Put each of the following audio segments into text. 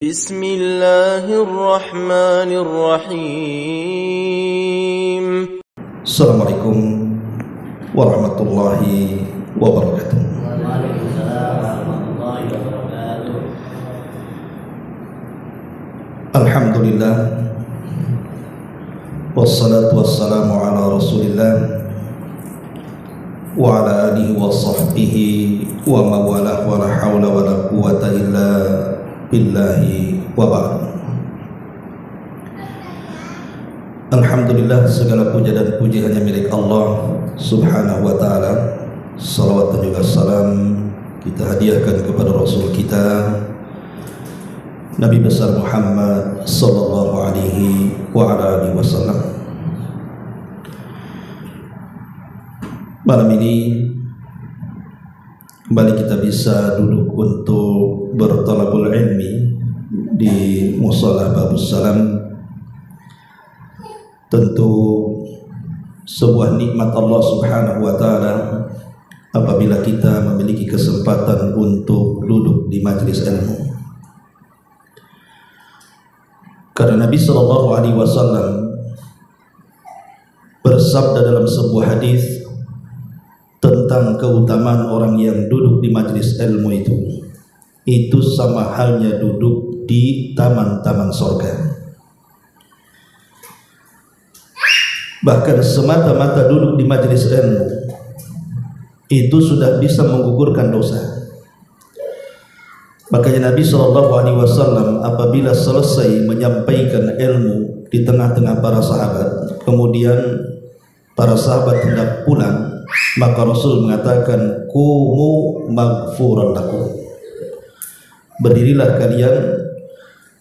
بسم الله الرحمن الرحيم. Assalamualaikum warahmatullahi wabarakatuh. Alhamdulillah, wassalatu wassalamu ala rasulillah wa ala alihi wa sahbihi wa mawalah wa la hawla wa la quwata illa billahi wa ba'd. Alhamdulillah, segala puja dan puji hanya milik Allah subhanahu wa ta'ala. Salawat dan juga salam kita hadiahkan kepada Rasul kita Nabi besar Muhammad sallallahu alaihi wa ala alihi wasallam. Malam ini kembali kita bisa duduk untuk bertalabul ilmi di Mushalah Babus Salam. Tentu sebuah nikmat Allah subhanahu wa ta'ala apabila kita memiliki kesempatan untuk duduk di majelis ilmu. Karena Nabi sallallahu alaihi wasallam bersabda dalam sebuah hadis tentang keutamaan orang yang duduk di majelis ilmu itu sama halnya duduk di taman-taman surga. Bahkan semata-mata duduk di majelis ilmu itu sudah bisa menggugurkan dosa. Makanya Nabi SAW apabila selesai menyampaikan ilmu di tengah-tengah para sahabat, kemudian para sahabat hendak pulang, maka Rasul mengatakan, "Qumu maghfuran lakum." Berdirilah kalian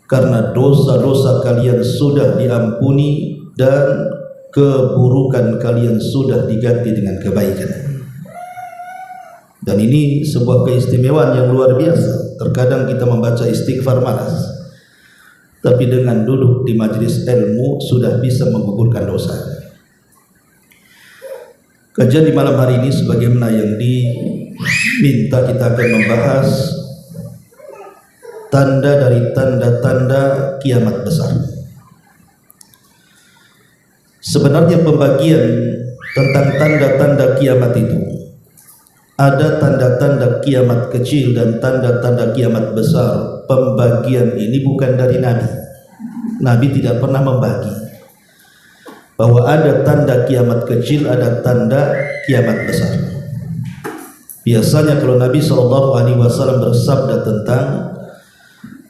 karena dosa-dosa kalian sudah diampuni dan keburukan kalian sudah diganti dengan kebaikan. Dan ini sebuah keistimewaan yang luar biasa. Terkadang kita membaca istighfar malas, tapi dengan duduk di majelis ilmu sudah bisa menggugurkan dosa. Kajian di malam hari ini sebagaimana yang diminta, kita akan membahas tanda dari tanda-tanda kiamat besar. Sebenarnya pembagian tentang tanda-tanda kiamat itu ada tanda-tanda kiamat kecil dan tanda-tanda kiamat besar. Pembagian ini bukan dari Nabi. Nabi tidak pernah membagi bahwa ada tanda kiamat kecil, ada tanda kiamat besar. Biasanya kalau Nabi SAW bersabda tentang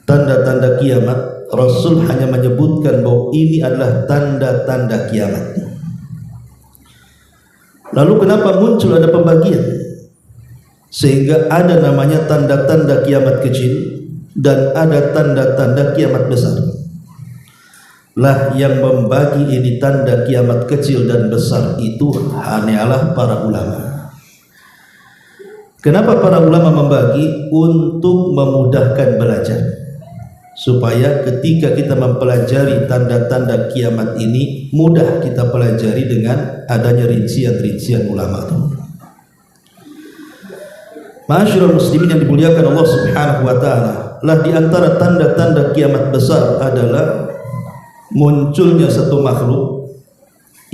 tanda-tanda kiamat, Rasul hanya menyebutkan bahwa ini adalah tanda-tanda kiamat. Lalu kenapa muncul ada pembagian? Sehingga ada namanya tanda-tanda kiamat kecil dan ada tanda-tanda kiamat besar. Lah yang membagi ini tanda kiamat kecil dan besar itu hanyalah para ulama. Kenapa para ulama membagi? Untuk memudahkan belajar, supaya ketika kita mempelajari tanda-tanda kiamat ini mudah kita pelajari dengan adanya rincian-rincian ulama itu. Ma'asyiral muslimin yang dimuliakan Allah subhanahu wa ta'ala, lah di antara tanda-tanda kiamat besar adalah munculnya satu makhluk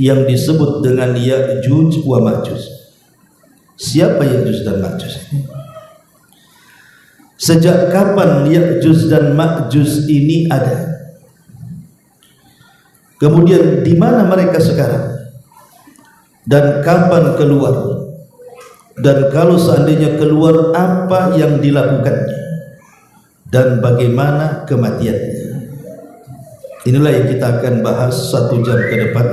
yang disebut dengan Ya'juj wa Ma'juj. Siapa Ya'juj dan Ma'juj? Sejak kapan Ya'juj dan Ma'juj ini ada? Kemudian di mana mereka sekarang? Dan kapan keluar? Dan kalau seandainya keluar, apa yang dilakukannya? Dan bagaimana kematiannya? Inilah yang kita akan bahas 1 jam ke depan.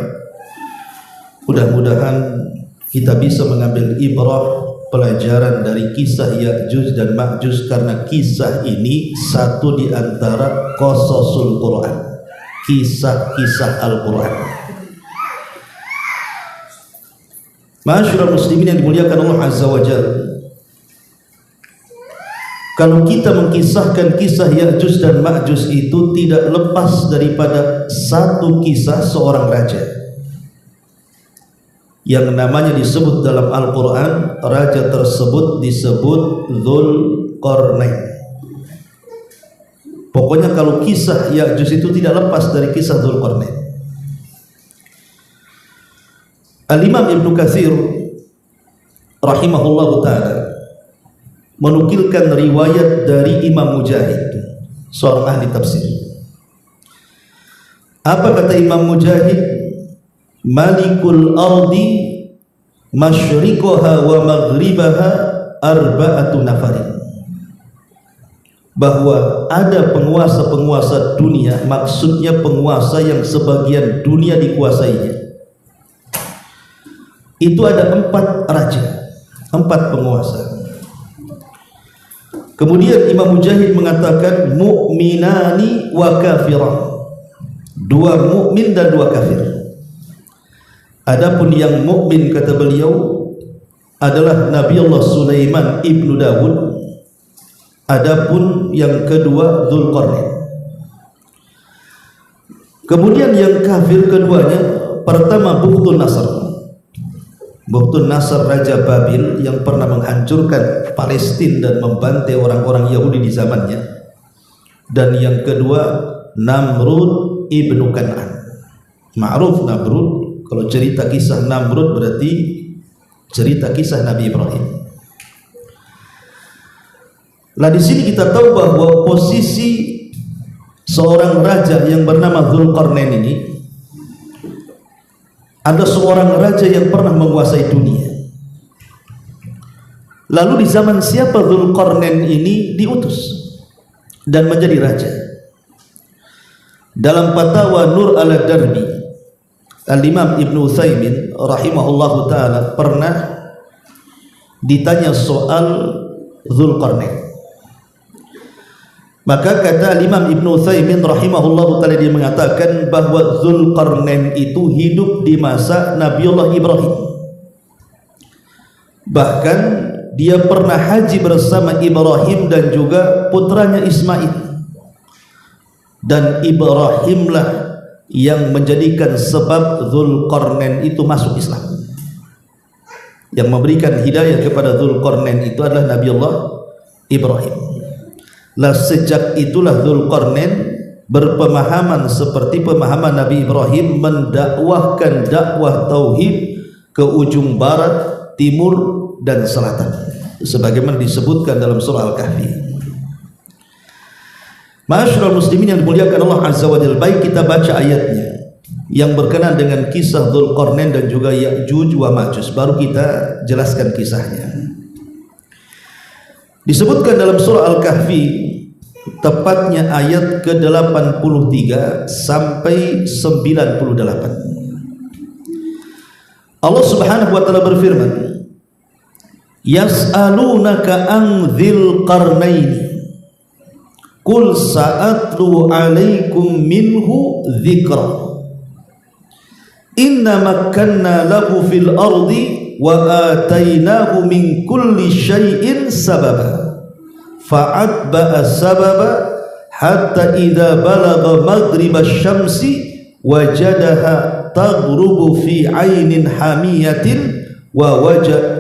Mudah-mudahan kita bisa mengambil ibrah, pelajaran dari kisah Ya'juj dan Ma'juj, karena kisah ini satu di antara qasasul Quran, kisah-kisah Al-Quran. Ma'asyiral muslimin yang dimuliakan Allah azza wa jalla, kalau kita mengkisahkan kisah Ya'juj dan Ma'juj itu tidak lepas daripada satu kisah seorang raja yang namanya disebut dalam Al-Quran. Raja tersebut disebut Dzulqarnain. Pokoknya kalau kisah Ya'juj itu tidak lepas dari kisah Dzulqarnain. Al-Imam Ibnu Katsir rahimahullahu ta'ala menukilkan riwayat dari Imam Mujahid, seorang ahli tafsir. Apa kata Imam Mujahid? Malikul ardi masyriqaha wa maghribaha arba'atu nafarin. Bahwa ada penguasa-penguasa dunia, maksudnya penguasa yang sebagian dunia dikuasainya. Itu ada 4 raja, 4 penguasa. Kemudian Imam Mujahid mengatakan mu'minani wa kafiran, 2 mukmin dan 2 kafir. Adapun yang mukmin kata beliau adalah Nabi Allah Sulaiman ibnu Dawud. Adapun yang kedua Dzulqarnain. Kemudian yang kafir keduanya, pertama Bukhtun Nasr. Bukhtun Nasr Raja Babil yang pernah menghancurkan Palestina dan membantai orang-orang Yahudi di zamannya. Dan yang kedua Namrud ibnu Kan'an. Ma'ruf Namrud, kalau cerita kisah Namrud berarti cerita kisah Nabi Ibrahim. Lah di sini kita tahu bahwa posisi seorang raja yang bernama Dzulqarnain ini, ada seorang raja yang pernah menguasai dunia. Lalu di zaman siapa Dzulqarnain ini diutus dan menjadi raja? Dalam Fatwa Nur al-Darbi, Al-Imam Ibnu Utsaimin rahimahullahu ta'ala pernah ditanya soal Dzulqarnain. Maka kata Imam Ibnu Utsaimin rahimahullahu ta'ala, dia mengatakan bahwa Dzulqarnain itu hidup di masa Nabiullah Ibrahim. Bahkan dia pernah haji bersama Ibrahim dan juga putranya Ismail. Dan Ibrahimlah yang menjadikan sebab Dzulqarnain itu masuk Islam. Yang memberikan hidayah kepada Dzulqarnain itu adalah Nabiullah Ibrahim. Lah sejak itulah Dzulqarnain berpemahaman seperti pemahaman Nabi Ibrahim, mendakwahkan dakwah tauhid ke ujung barat, timur dan selatan, sebagaimana disebutkan dalam surah Al-Kahfi. Ma'asyiral muslimin yang dimuliakan Allah Azza wa Jalla, baik kita baca ayatnya yang berkenaan dengan kisah Dzulqarnain dan juga Ya'juj wa Ma'juj, baru kita jelaskan kisahnya. Disebutkan dalam surah Al-Kahfi, tepatnya ayat ke-83 sampai 98. Allah Subhanahu wa taala berfirman, yas'alunaka an dzil qarnaini qul sa'atlu 'alaikum minhu dzikra inna makkanna lahu fil ardi wa atainahu min kulli syai'in sababa fa'atba'a sababa hatta idza balagha maghrib asy-syamsi wajadaha taghrubu fi 'ainin hamiyatin wa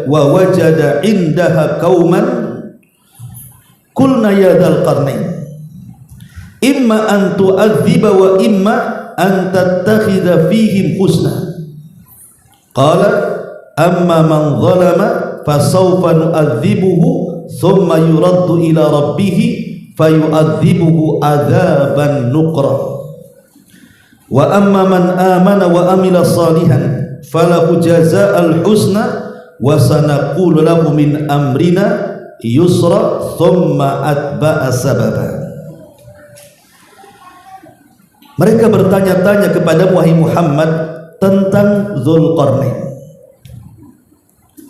wajada 'indaha qauman qulna ya dzal qarnain imma an tu'adziba wa imma an tattakhidha fihim husna qala amma man zalama fasawfa nu'adzibuhu thumma yuraddu ila rabbih fayu'adzibuhu adzaban nuqra wa amma man amana wa amila salihan falahu jazaa'al husna wa sanaqulu lahu min amrina yusra thumma atba'a sababa. Mereka bertanya-tanya kepada wahai Muhammad tentang Dzulqarnain.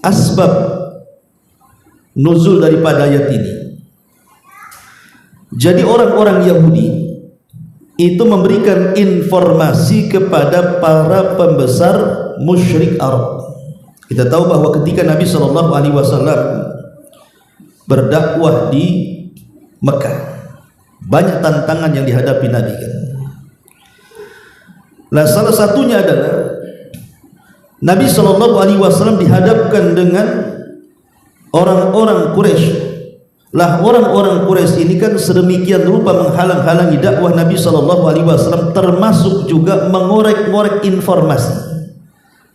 Asbab nuzul daripada ayat ini. Jadi orang-orang Yahudi itu memberikan informasi kepada para pembesar musyrik Arab. Kita tahu bahwa ketika Nabi SAW berdakwah di Mekah, banyak tantangan yang dihadapi Nabi kan. Nah, salah satunya adalah Nabi SAW dihadapkan dengan orang-orang Quraisy, Lah orang-orang Quraisy ini kan sedemikian rupa menghalang-halangi dakwah Nabi SAW, termasuk juga mengorek-ngorek informasi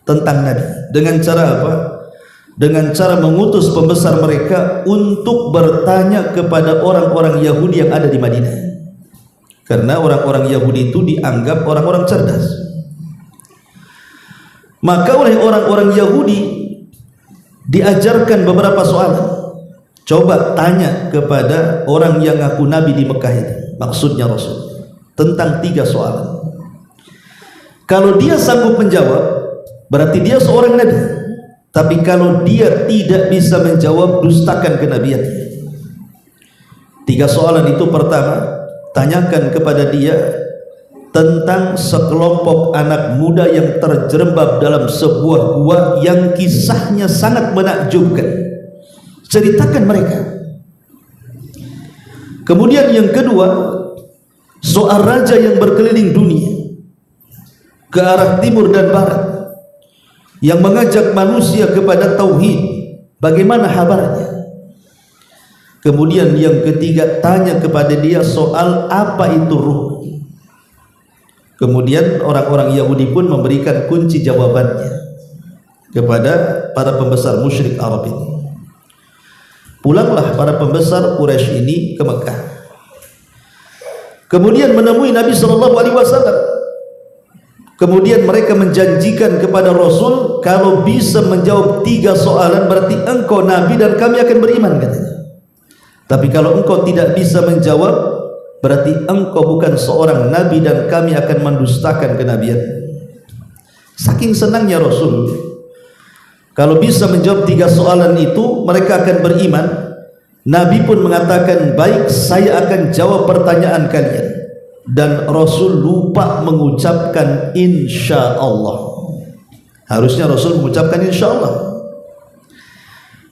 tentang Nabi. Dengan cara apa? Dengan cara mengutus pembesar mereka untuk bertanya kepada orang-orang Yahudi yang ada di Madinah. Karena orang-orang Yahudi itu dianggap orang-orang cerdas. Maka oleh orang-orang Yahudi diajarkan beberapa soalan. Coba tanya kepada orang yang ngaku Nabi di Mekah itu, maksudnya Rasul, tentang 3 soalan. Kalau dia sanggup menjawab, berarti dia seorang Nabi. Tapi kalau dia tidak bisa menjawab, dustakan kenabiannya. 3 soalan itu: pertama, tanyakan kepada dia tentang sekelompok anak muda yang terjerembab dalam sebuah gua yang kisahnya sangat menakjubkan. Ceritakan mereka. Kemudian yang kedua, soal raja yang berkeliling dunia ke arah timur dan barat, yang mengajak manusia kepada tauhid, bagaimana kabarnya? Kemudian yang ketiga, tanya kepada dia soal apa itu ruh. Kemudian orang-orang Yahudi pun memberikan kunci jawabannya kepada para pembesar musyrik Arab ini. Pulanglah para pembesar Quraisy ini ke Mekah. Kemudian menemui Nabi SAW. Kemudian mereka menjanjikan kepada Rasul, kalau bisa menjawab 3 soalan berarti engkau Nabi dan kami akan beriman, katanya. Tapi kalau engkau tidak bisa menjawab, berarti engkau bukan seorang Nabi dan kami akan mendustakan kenabian. Saking senangnya Rasul, kalau bisa menjawab 3 soalan itu, mereka akan beriman. Nabi pun mengatakan, baik, saya akan jawab pertanyaan kalian. Dan Rasul lupa mengucapkan insya Allah. Harusnya Rasul mengucapkan insya Allah.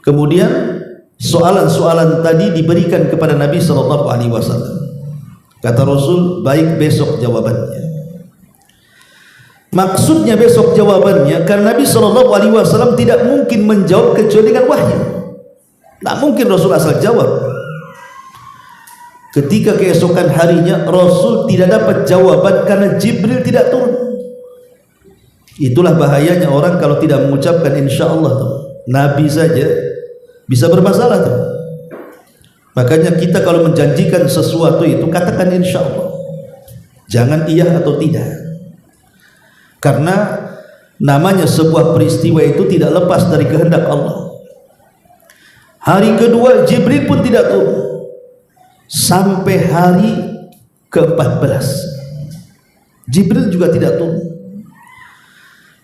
Kemudian soalan-soalan tadi diberikan kepada Nabi SAW. Kata Rasul, baik, besok jawabannya. Maksudnya besok jawabannya karena Nabi SAW tidak mungkin menjawab kecuali dengan wahyu. Tak mungkin Rasul asal jawab. Ketika keesokan harinya Rasul tidak dapat jawaban karena Jibril tidak turun. Itulah bahayanya orang kalau tidak mengucapkan insya Allah tuh. Nabi saja bisa bermasalah tuh. Makanya kita kalau menjanjikan sesuatu itu katakan insya Allah, jangan iya atau tidak. Karena namanya sebuah peristiwa itu tidak lepas dari kehendak Allah. Hari kedua Jibril pun tidak turun sampai hari ke-14. Jibril juga tidak turun.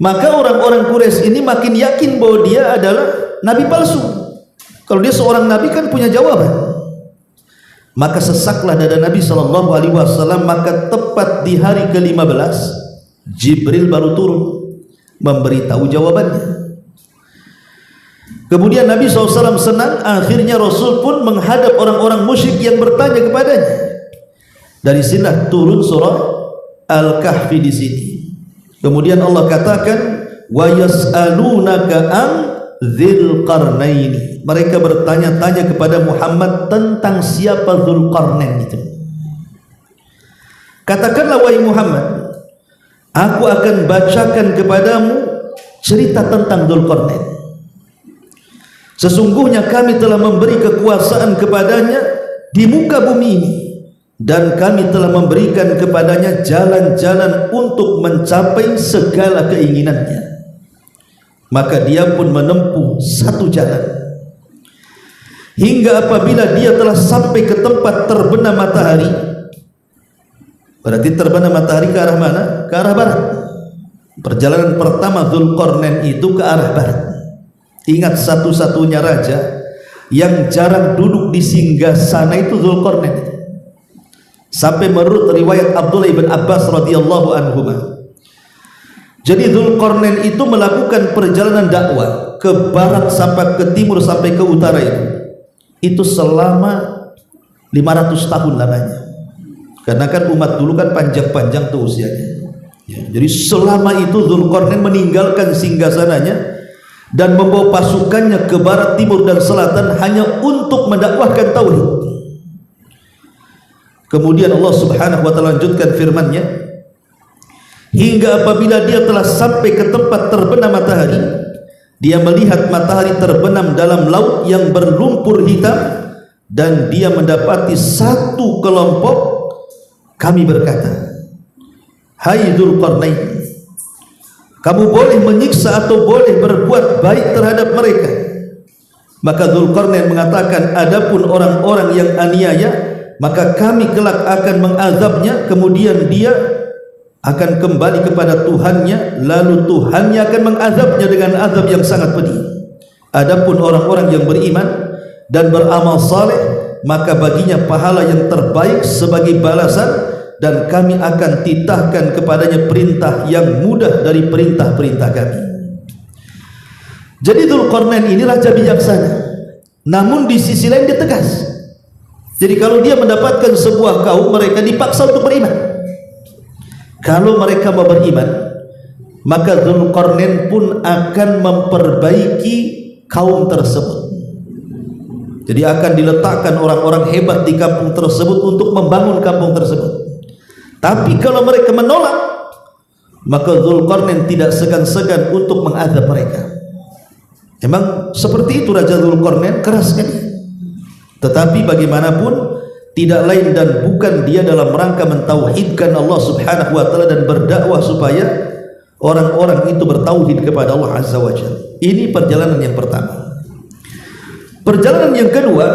Maka orang-orang Quraisy ini makin yakin bahwa dia adalah nabi palsu. Kalau dia seorang nabi kan punya jawaban. Maka sesaklah dada Nabi SAW. Maka tepat di hari ke-15 Jibril baru turun memberitahu jawabannya. Kemudian Nabi SAW senang, akhirnya Rasul pun menghadap orang-orang musyrik yang bertanya kepadanya. Dari sinilah turun surah Al-Kahfi di sini. Kemudian Allah katakan, wa yas'alunaka an dzil qarnaini. Mereka bertanya-tanya kepada Muhammad tentang siapa Dzulqarnain itu. Katakanlah wahai Muhammad, aku akan bacakan kepadamu cerita tentang Dzulqarnain. Sesungguhnya kami telah memberi kekuasaan kepadanya di muka bumi ini, dan kami telah memberikan kepadanya jalan-jalan untuk mencapai segala keinginannya. Maka dia pun menempuh satu jalan hingga apabila dia telah sampai ke tempat terbenam matahari. Berarti terbenam matahari ke arah mana? Ke arah barat. Perjalanan pertama Dzulqarnain itu ke arah barat. Ingat, satu-satunya raja yang jarang duduk di singgasana itu Dzulqarnain. Sampai menurut riwayat Abdullah ibn Abbas radhiyallahu anhu, jadi Dzulqarnain itu melakukan perjalanan dakwah ke barat sampai ke timur sampai ke utara itu selama 500 tahun lamanya. Karena kan umat dulu kan panjang-panjang tuh usianya ya, jadi selama itu Dzulqarnain meninggalkan singgasananya dan membawa pasukannya ke barat, timur dan selatan hanya untuk mendakwahkan tauhid. Kemudian Allah Subhanahu wa taala lanjutkan firman-Nya, hingga apabila dia telah sampai ke tempat terbenam matahari, dia melihat matahari terbenam dalam laut yang berlumpur hitam, dan dia mendapati satu kelompok. Kami berkata, hai Dzulqarnain, kamu boleh menyiksa atau boleh berbuat baik terhadap mereka. Maka Dzulqarnain mengatakan, adapun orang-orang yang aniaya, maka kami kelak akan mengazabnya, kemudian dia akan kembali kepada Tuhannya, lalu Tuhannya akan mengazabnya dengan azab yang sangat pedih. Adapun orang-orang yang beriman dan beramal saleh, maka baginya pahala yang terbaik sebagai balasan, dan kami akan titahkan kepadanya perintah yang mudah dari perintah-perintah kami. Jadi Dzulqarnain ini raja bijaksana, namun di sisi lain dia tegas. Jadi kalau dia mendapatkan sebuah kaum, mereka dipaksa untuk beriman. Kalau mereka mau beriman, maka Dzulqarnain pun akan memperbaiki kaum tersebut. Jadi akan diletakkan orang-orang hebat di kampung tersebut untuk membangun kampung tersebut. Tapi kalau mereka menolak, maka Dzulqarnain tidak segan-segan untuk mengazab mereka. Memang seperti itu Raja Dzulqarnain, keras sekali. Tetapi bagaimanapun tidak lain dan bukan dia dalam rangka mentauhidkan Allah Subhanahu wa taala dan berdakwah supaya orang-orang itu bertauhid kepada Allah Azza wa Jalla. Ini perjalanan yang pertama. Perjalanan yang kedua,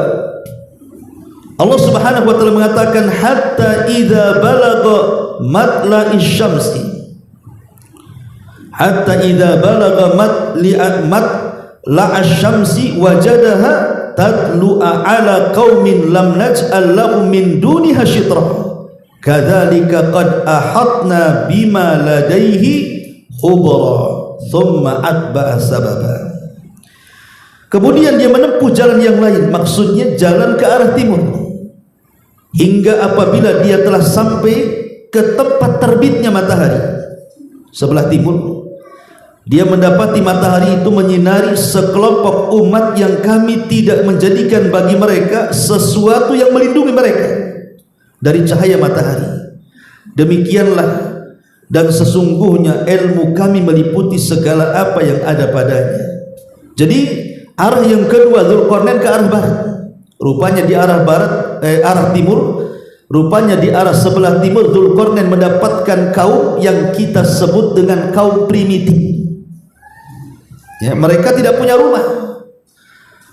Allah Subhanahu wa taala mengatakan, hatta idza balagha matla'is syamsi, hatta idza balagha matla'as syamsi wajadaha tatlu'a ala qaumin lam naj'al lahum min duniha syitra kadzalika qad ahatna bima ladaihi khubra thumma atba'a sababa. Kemudian dia menempuh jalan yang lain, maksudnya jalan ke arah timur, hingga apabila dia telah sampai ke tempat terbitnya matahari sebelah timur, dia mendapati matahari itu menyinari sekelompok umat yang kami tidak menjadikan bagi mereka sesuatu yang melindungi mereka dari cahaya matahari. Demikianlah, dan sesungguhnya ilmu kami meliputi segala apa yang ada padanya. Jadi arah yang kedua Dzulqarnain ke arah barat, rupanya di arah barat, arah timur, rupanya di arah sebelah timur Dzulqarnain mendapatkan kaum yang kita sebut dengan kaum primitif. Ya, mereka tidak punya rumah,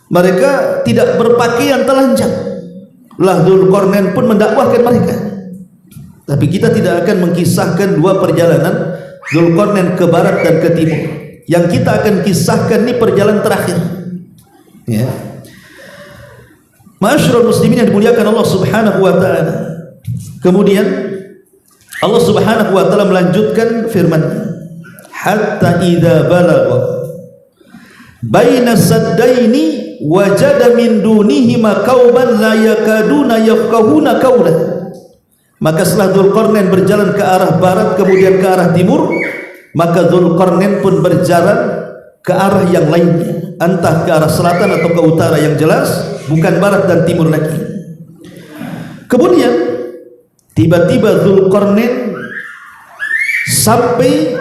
mereka tidak berpakaian telanjang. Lah Dzulqarnain pun mendakwahkan mereka. Tapi kita tidak akan mengkisahkan dua perjalanan Dzulqarnain ke barat dan ke timur. Yang kita akan kisahkan ini perjalanan terakhir. Ya. Ma'asyiral muslimin yang dimuliakan Allah Subhanahu wa taala. Kemudian Allah Subhanahu wa taala melanjutkan firman-Nya, hatta idza balagha baina saddaini wajada min dunihima qauman la yakaduna yafqahuna qawla. Maka setelah Dzulqarnain berjalan ke arah barat kemudian ke arah timur, maka Dzulqarnain pun berjalan ke arah yang lainnya, entah ke arah selatan atau ke utara, yang jelas bukan barat dan timur lagi. Kemudian tiba-tiba Dzulqarnain sampai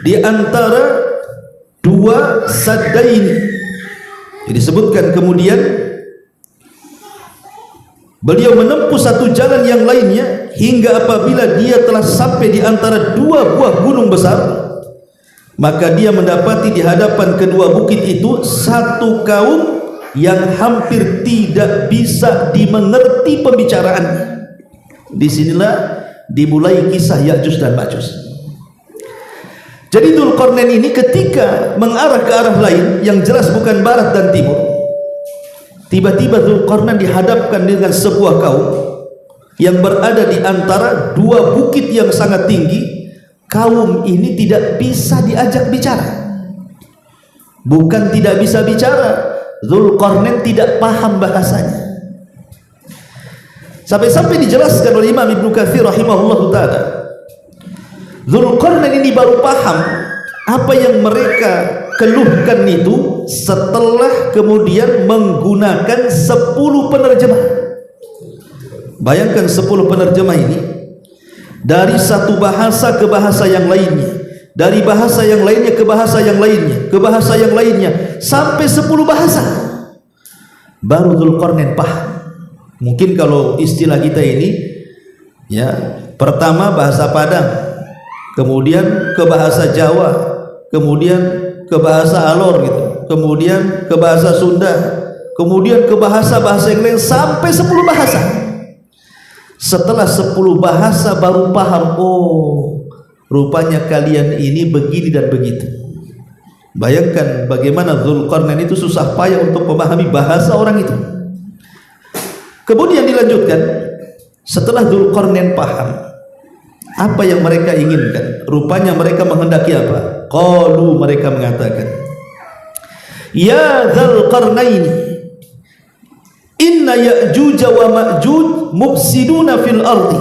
di antara dua saddain. Disebutkan kemudian beliau menempuh satu jalan yang lainnya hingga apabila dia telah sampai di antara dua buah gunung besar, maka dia mendapati di hadapan kedua bukit itu satu kaum yang hampir tidak bisa dimengerti pembicaraannya. Disinilah dimulai kisah Ya'juj dan Ma'juj. Jadi Dzulqarnain ini ketika mengarah ke arah lain yang jelas bukan barat dan timur, tiba-tiba Dzulqarnain dihadapkan dengan sebuah kaum yang berada di antara dua bukit yang sangat tinggi. Kaum ini tidak bisa diajak bicara. Bukan tidak bisa bicara, Dzulqarnain tidak paham bahasanya. Sampai-sampai dijelaskan oleh Imam Ibnu Katsir rahimahullahu taala, Dzulqarnain ini baru paham apa yang mereka keluhkan itu setelah kemudian menggunakan 10 penerjemah. Bayangkan 10 penerjemah ini dari satu bahasa ke bahasa yang lainnya, dari bahasa yang lainnya ke bahasa yang lainnya, ke bahasa yang lainnya, sampai 10 bahasa. Baru Dzulqarnain paham. Mungkin kalau istilah kita ini, ya, pertama bahasa Padang, kemudian ke bahasa Jawa, kemudian ke bahasa Alor gitu, kemudian ke bahasa Sunda, kemudian ke bahasa-bahasa yang lain sampai 10 bahasa. Setelah 10 bahasa baru paham, oh, rupanya kalian ini begini dan begitu. Bayangkan bagaimana Dzulqarnain itu susah payah untuk memahami bahasa orang itu. Kemudian dilanjutkan, setelah Dzulqarnain paham apa yang mereka inginkan, rupanya mereka menghendaki apa? Qalu, mereka mengatakan, ya Dzulqarnain, inna Ya'juj wa Ma'juj mufsiduna fil ardi.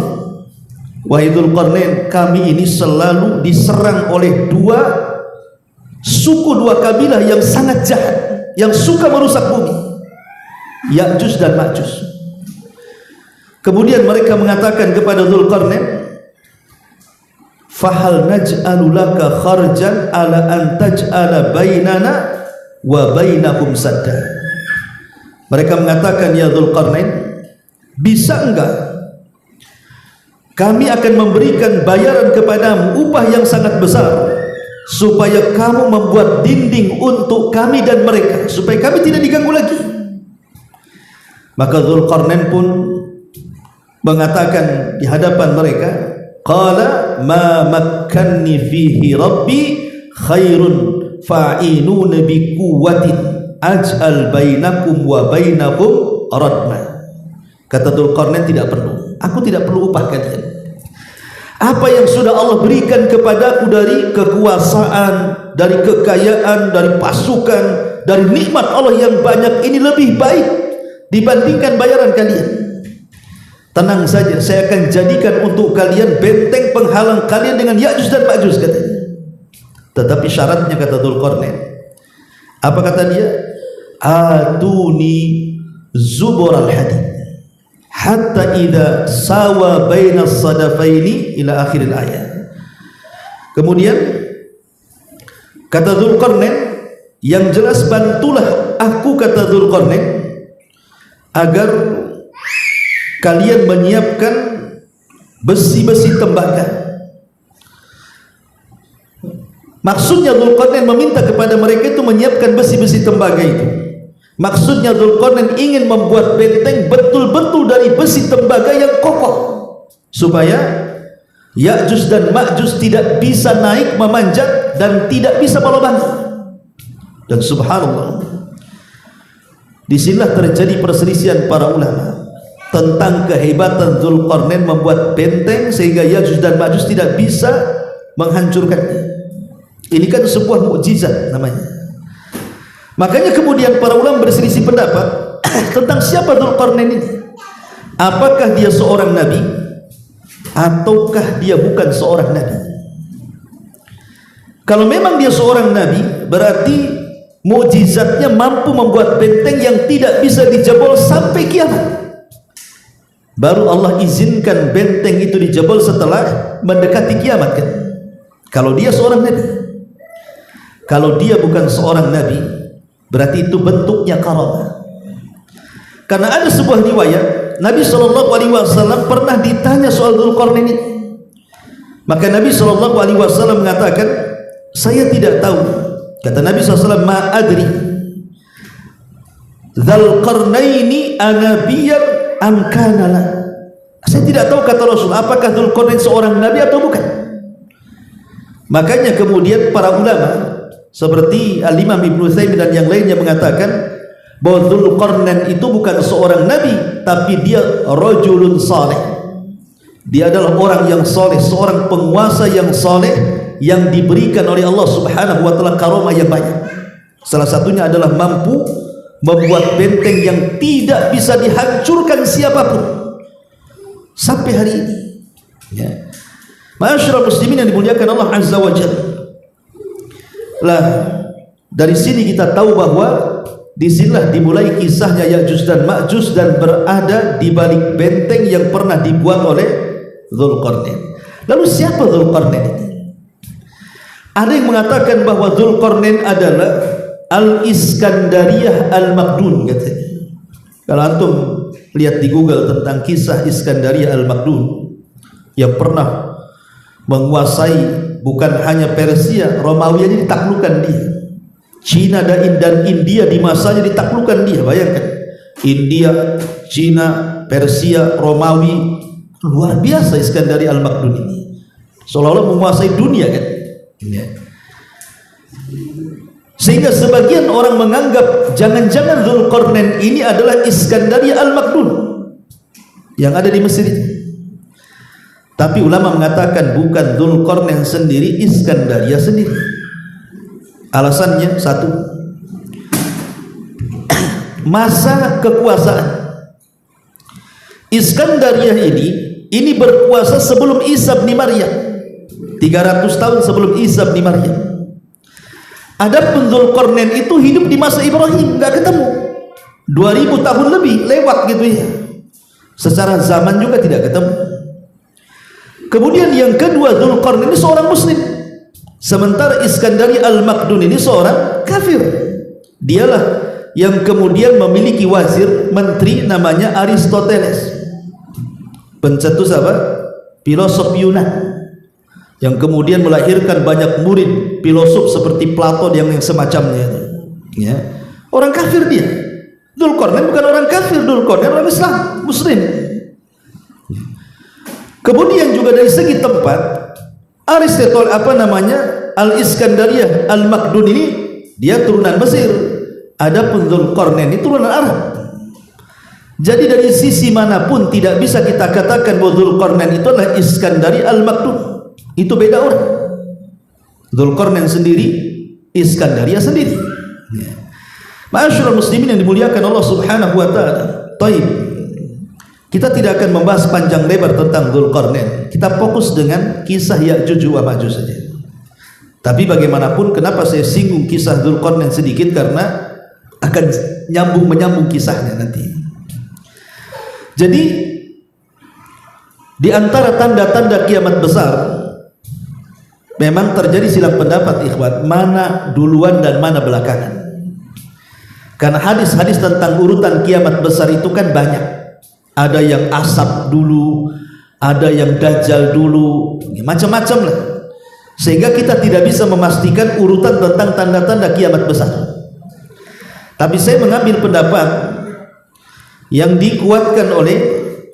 Wahai Dzulqarnain, kami ini selalu diserang oleh dua suku, dua kabilah yang sangat jahat, yang suka merusak bumi, Ya'juj dan Ma'juj. Kemudian mereka mengatakan kepada Dzulqarnain, fahal naj'alu laka kharjan ala an taj'ala bainana wa bainahum sadda. Mereka mengatakan, ya Dzulqarnain, bisa enggak kami akan memberikan bayaran kepadamu, upah yang sangat besar, supaya kamu membuat dinding untuk kami dan mereka, supaya kami tidak diganggu lagi. Maka Dzulqarnain pun mengatakan di hadapan mereka, qala ma makkanni fihi rabbi khairun fa'inuna bi quwwatin aj'al bainakum wa bainakum radma. Kata Dzulqarnain, tidak perlu, aku tidak perlu upah kalian. Apa yang sudah Allah berikan kepadaku dari kekuasaan, dari kekayaan, dari pasukan, dari nikmat Allah yang banyak, ini lebih baik dibandingkan bayaran kalian. Tenang saja, saya akan jadikan untuk kalian benteng penghalang kalian dengan Ya'juj dan Ma'juj, katanya. Tetapi syaratnya, kata Dzulqarnain, apa kata dia? Atuni zubural hadid hatta idza sawa bainas sadafaini ila akhiril ayat. Kemudian kata Dzulqarnain, yang jelas bantulah aku, kata Dzulqarnain, agar kalian menyiapkan besi-besi tembaga. Maksudnya Dzulqarnain meminta kepada mereka itu menyiapkan besi-besi tembaga itu. Maksudnya Dzulqarnain ingin membuat benteng betul-betul dari besi tembaga yang kokoh, supaya Ya'juj dan Ma'juj tidak bisa naik memanjat dan tidak bisa melobangi. Dan subhanallah, disinilah terjadi perselisihan para ulama tentang kehebatan Dzulqarnain membuat benteng sehingga Ya'juj dan Ma'juj tidak bisa menghancurkannya. Ini kan sebuah mukjizat namanya. Makanya kemudian para ulama berselisih pendapat tentang siapa Dzulqarnain ini. Apakah dia seorang nabi ataukah dia bukan seorang nabi? Kalau memang dia seorang nabi, berarti mukjizatnya mampu membuat benteng yang tidak bisa dijebol sampai kiamat. Baru Allah izinkan benteng itu dijebol setelah mendekati kiamat, kan? Kalau dia seorang nabi. Kalau dia bukan seorang nabi, berarti itu bentuknya karamah. Karena ada sebuah riwayat, Nabi SAW pernah ditanya soal Dzulqarnain ini. Maka Nabi SAW mengatakan, saya tidak tahu. Kata Nabi SAW, ma adri Dzulqarnaini anabiyan am kana la. Saya tidak tahu, kata Rasul, apakah Dzulqarnain seorang nabi atau bukan. Makanya kemudian para ulama seperti Al-Imam Ibnu Utsaimin dan yang lainnya mengatakan bahwa Dzulqarnain itu bukan seorang nabi, tapi dia rajulun saleh. Dia adalah orang yang saleh, seorang penguasa yang saleh yang diberikan oleh Allah Subhanahu wa taala karamah yang banyak. Salah satunya adalah mampu membuat benteng yang tidak bisa dihancurkan siapapun sampai hari ini. Ya. Ma'asyiral muslimin yang dimuliakan Allah Azza wa Jalla. Lah, Dari sini kita tahu bahwa disinilah dimulai kisahnya Ya'juj dan Ma'juj dan berada di balik benteng yang pernah dibuat oleh Dzulqarnain. Lalu siapa Dzulqarnain ini? Ada yang mengatakan bahwa Dzulqarnain adalah Al-Iskandariyah Al-Makdun katanya. Kalau antum lihat di Google tentang kisah Iskandariyah Al-Makdun yang pernah menguasai bukan hanya Persia, Romawi ini ditaklukkan dia. Cina dan India di masanya ditaklukkan dia. Bayangkan, India, Cina, Persia, Romawi, luar biasa Iskandariyah Al-Makdun ini. Seolah-olah menguasai dunia kan. Sehingga sebagian orang menganggap jangan-jangan Dzulqarnain ini adalah Iskandariyah Al-Makdun yang ada di Mesir itu. Tapi ulama mengatakan bukan Dzulqarnain sendiri, Iskandariyah sendiri. Alasannya satu, masa kekuasaan. Iskandariyah ini berkuasa sebelum Isa bin Maryam, 300 tahun sebelum Isa bin Maryam. Adapun Dzulqarnain itu hidup di masa Ibrahim, nggak ketemu, 2000 tahun lebih lewat gitu ya. Secara zaman juga tidak ketemu. Kemudian yang kedua, Dzulqarnain ini seorang muslim, sementara Iskandariyah Al-Makdun ini seorang kafir. Dialah yang kemudian memiliki wazir menteri namanya Aristoteles, pencetus apa? Filosof Yunan, yang kemudian melahirkan banyak murid filosof seperti Plato yang semacamnya itu. Ya. Orang kafir dia. Dzulqarnain bukan orang kafir, Dzulqarnain orang Islam, muslim. Kemudian juga dari segi tempat, Aristoteles Al-Iskandariyah Al-Makdun ini dia turunan Mesir. Adapun Dzulqarnain ini turunan Arab. Jadi dari sisi manapun tidak bisa kita katakan bahwa Dzulqarnain itu adalah Iskandariyah Al-Makdun. Itu beda orang. Dzulqarnain sendiri, Iskandariyah sendiri. Ma'asyiral muslimin yang dimuliakan Allah Subhanahu wa taala. Baik. Kita tidak akan membahas panjang lebar tentang Dzulqarnain. Kita fokus dengan kisah Ya'juj wa Ma'juj saja. Tapi bagaimanapun, kenapa saya singgung kisah Dzulqarnain sedikit, karena akan menyambung kisahnya nanti. Jadi di antara tanda-tanda kiamat besar memang terjadi silang pendapat ikhwan, mana duluan dan mana belakangan. Karena hadis-hadis tentang urutan kiamat besar itu kan banyak. Ada yang asap dulu, ada yang dajjal dulu, macam-macam lah. Sehingga kita tidak bisa memastikan urutan tentang tanda-tanda kiamat besar. Tapi saya mengambil pendapat yang dikuatkan oleh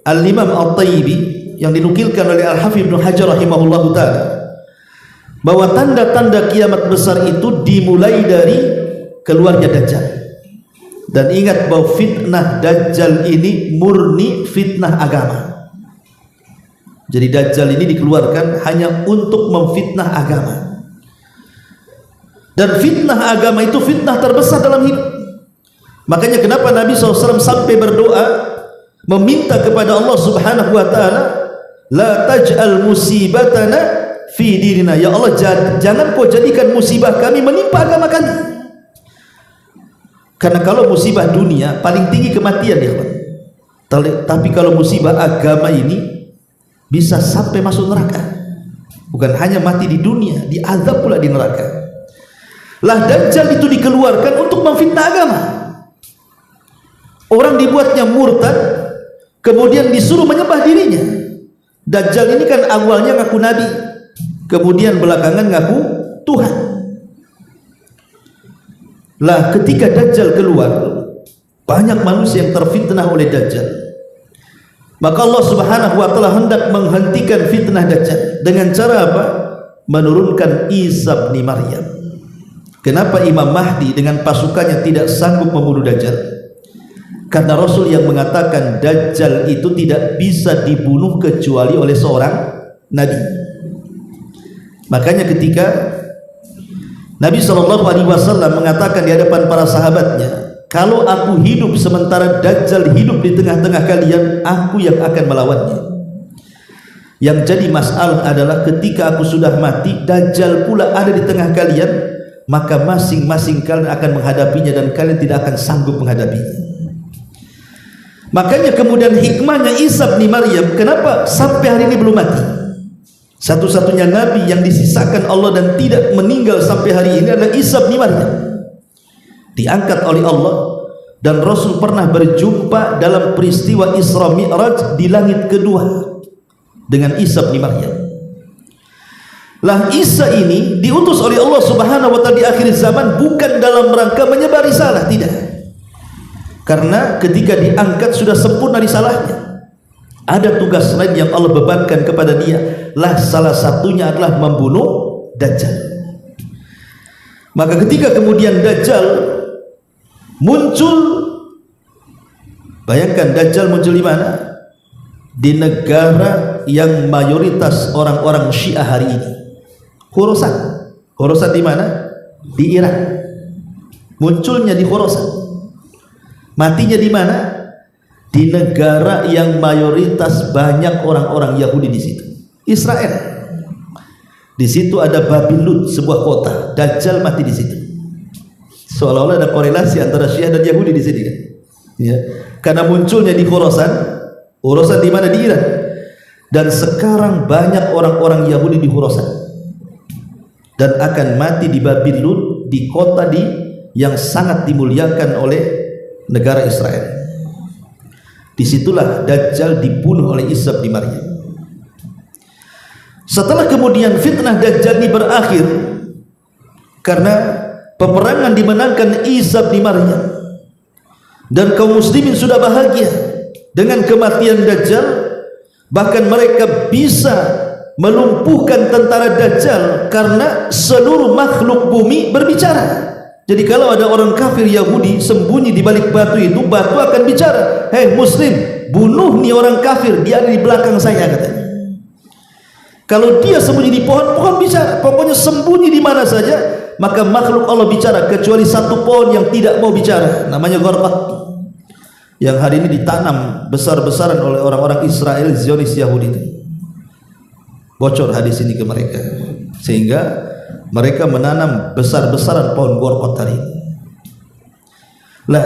Al-Imam At-Tayyibi, yang dinukilkan oleh Al-Hafidz Ibnu Hajar rahimahullahu ta'ala, bahwa tanda-tanda kiamat besar itu dimulai dari keluarnya Dajjal. Dan ingat bahwa fitnah Dajjal ini murni fitnah agama. Jadi Dajjal ini dikeluarkan hanya untuk memfitnah agama. Dan fitnah agama itu fitnah terbesar dalam hidup. Makanya kenapa Nabi SAW sampai berdoa meminta kepada Allah Subhanahu wa ta'ala, la taj'al musibatana fi dinina. Ya Allah, jangan kau jadikan musibah kami menimpa agama kami. Karena kalau musibah dunia paling tinggi kematian ya, tapi kalau musibah agama ini bisa sampai masuk neraka. Bukan hanya mati di dunia, diazab pula di neraka. Lah Dajjal itu dikeluarkan untuk memfitnah agama. Orang dibuatnya murtad, kemudian disuruh menyembah dirinya. Dajjal ini kan awalnya ngaku nabi, kemudian belakangan ngaku Tuhan. Lah ketika Dajjal keluar, banyak manusia yang terfitnah oleh Dajjal. Maka Allah Subhanahu wa ta'ala hendak menghentikan fitnah Dajjal dengan cara apa? Menurunkan Isa bin Maryam. Kenapa Imam Mahdi dengan pasukannya tidak sanggup membunuh Dajjal? Karena Rasul yang mengatakan Dajjal itu tidak bisa dibunuh kecuali oleh seorang nabi. Makanya ketika Nabi SAW mengatakan di hadapan para sahabatnya, kalau aku hidup sementara Dajjal hidup di tengah-tengah kalian, aku yang akan melawannya. Yang jadi masalah adalah ketika aku sudah mati, Dajjal pula ada di tengah kalian, maka masing-masing kalian akan menghadapinya dan kalian tidak akan sanggup menghadapinya. Makanya kemudian hikmahnya Isa bin Maryam, kenapa sampai hari ini belum mati? Satu-satunya nabi yang disisakan Allah dan tidak meninggal sampai hari ini adalah Isa bin Maryam. Diangkat oleh Allah, dan Rasul pernah berjumpa dalam peristiwa Isra Mi'raj di langit kedua dengan Isa bin Maryam. Lah Isa ini diutus oleh Allah Subhanahu wa taala di akhir zaman bukan dalam rangka menyebar risalah, tidak. Karena ketika diangkat sudah sempurna risalahnya. Ada tugas lain yang Allah bebankan kepada dia. Lah salah satunya adalah membunuh Dajjal. Maka ketika kemudian Dajjal muncul, bayangkan Dajjal muncul di mana? Di negara yang mayoritas orang-orang Syiah hari ini. Khorasan. Khorasan di mana? Di Irak. Munculnya di Khorasan. Matinya di mana? Di negara yang mayoritas banyak orang-orang Yahudi di situ. Israel. Di situ ada Babilon, sebuah kota. Dajjal mati di situ. Seolah-olah ada korelasi antara Syiah dan Yahudi di sini kan? Ya. Karena munculnya di Khorasan. Khorasan di mana? Di Irak. Dan sekarang banyak orang-orang Yahudi di Khorasan. Dan akan mati di Babilon, di kota yang sangat dimuliakan oleh negara Israel. Disitulah Dajjal dibunuh oleh Isa bin Maryam. Setelah kemudian fitnah Dajjal ini berakhir karena peperangan dimenangkan Isa bin Maryam, dan kaum muslimin sudah bahagia dengan kematian Dajjal, bahkan mereka bisa melumpuhkan tentara Dajjal karena seluruh makhluk bumi berbicara. Jadi kalau ada orang kafir Yahudi sembunyi di balik batu itu, batu akan bicara, "Hei muslim, bunuh nih orang kafir, dia ada di belakang saya," katanya. Kalau dia sembunyi di pohon, pohon bicara. Pokoknya sembunyi di mana saja, maka makhluk Allah bicara, kecuali satu pohon yang tidak mau bicara, namanya Gharqad, yang hari ini ditanam besar-besaran oleh orang-orang Israel Zionis Yahudi itu. Bocor hadis ini ke mereka, sehingga mereka menanam besar-besaran pohon Gharqad tadi. Lah,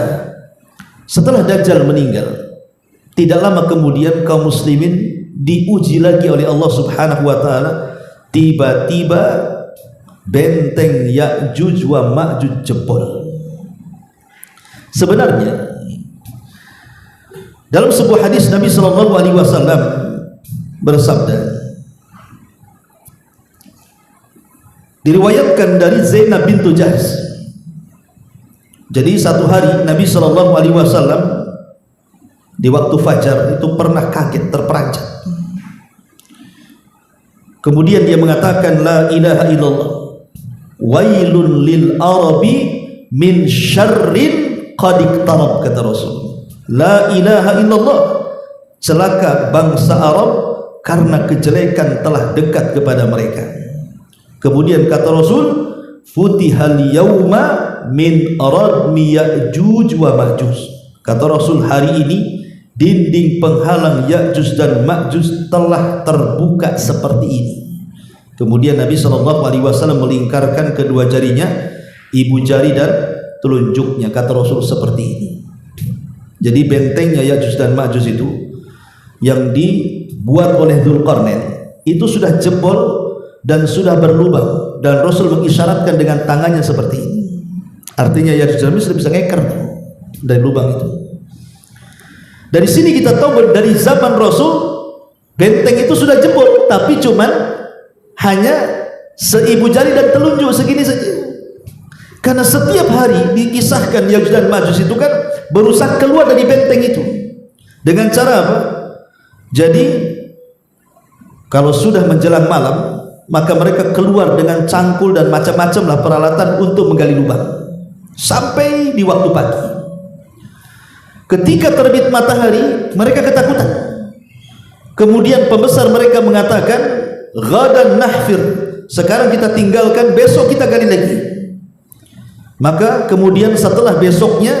setelah Dajjal meninggal, tidak lama kemudian kaum muslimin diuji lagi oleh Allah Subhanahu wa taala. Tiba-tiba benteng Ya'juj wa Ma'juj jebol. Sebenarnya dalam sebuah hadis Nabi sallallahu alaihi wasallam bersabda, diriwayatkan dari Zainab bintu Jahsh. Jadi satu hari Nabi sallallahu alaihi wasallam di waktu fajar itu pernah kaget, terperanjat. Kemudian dia mengatakan, "La ilaha illallah, wailun lil arabi min syarrin qad iqtarab," kata Rasul. La ilaha illallah, celaka bangsa Arab karena kejelekan telah dekat kepada mereka. Kemudian kata Rasul, "Futihal yauma min radmi Ya'juj wa Ma'juj." Kata Rasul, hari ini dinding penghalang Ya'juj dan Ma'juj telah terbuka seperti ini. Kemudian Nabi SAW melingkarkan kedua jarinya, ibu jari dan telunjuknya, kata Rasul, seperti ini. Jadi bentengnya Ya'juj dan Ma'juj itu yang dibuat oleh Dzulqarnain itu sudah jebol dan sudah berlubang, dan Rasul mengisyaratkan dengan tangannya seperti ini. Artinya Ya'juj dan Ma'juj sudah bisa ngeker dari lubang itu. Dari sini kita tahu dari zaman Rasul benteng itu sudah jebol, tapi cuman hanya seibu jari dan telunjuk segini saja. Karena setiap hari dikisahkan Ya'juj dan Ma'juj itu kan berusaha keluar dari benteng itu. Dengan cara apa? Jadi kalau sudah menjelang malam, maka mereka keluar dengan cangkul dan macam-macam lah peralatan untuk menggali lubang sampai di waktu pagi. Ketika terbit matahari, mereka ketakutan. Kemudian pembesar mereka mengatakan, "Ghadan nahfir," sekarang kita tinggalkan, besok kita gali lagi. Maka kemudian setelah besoknya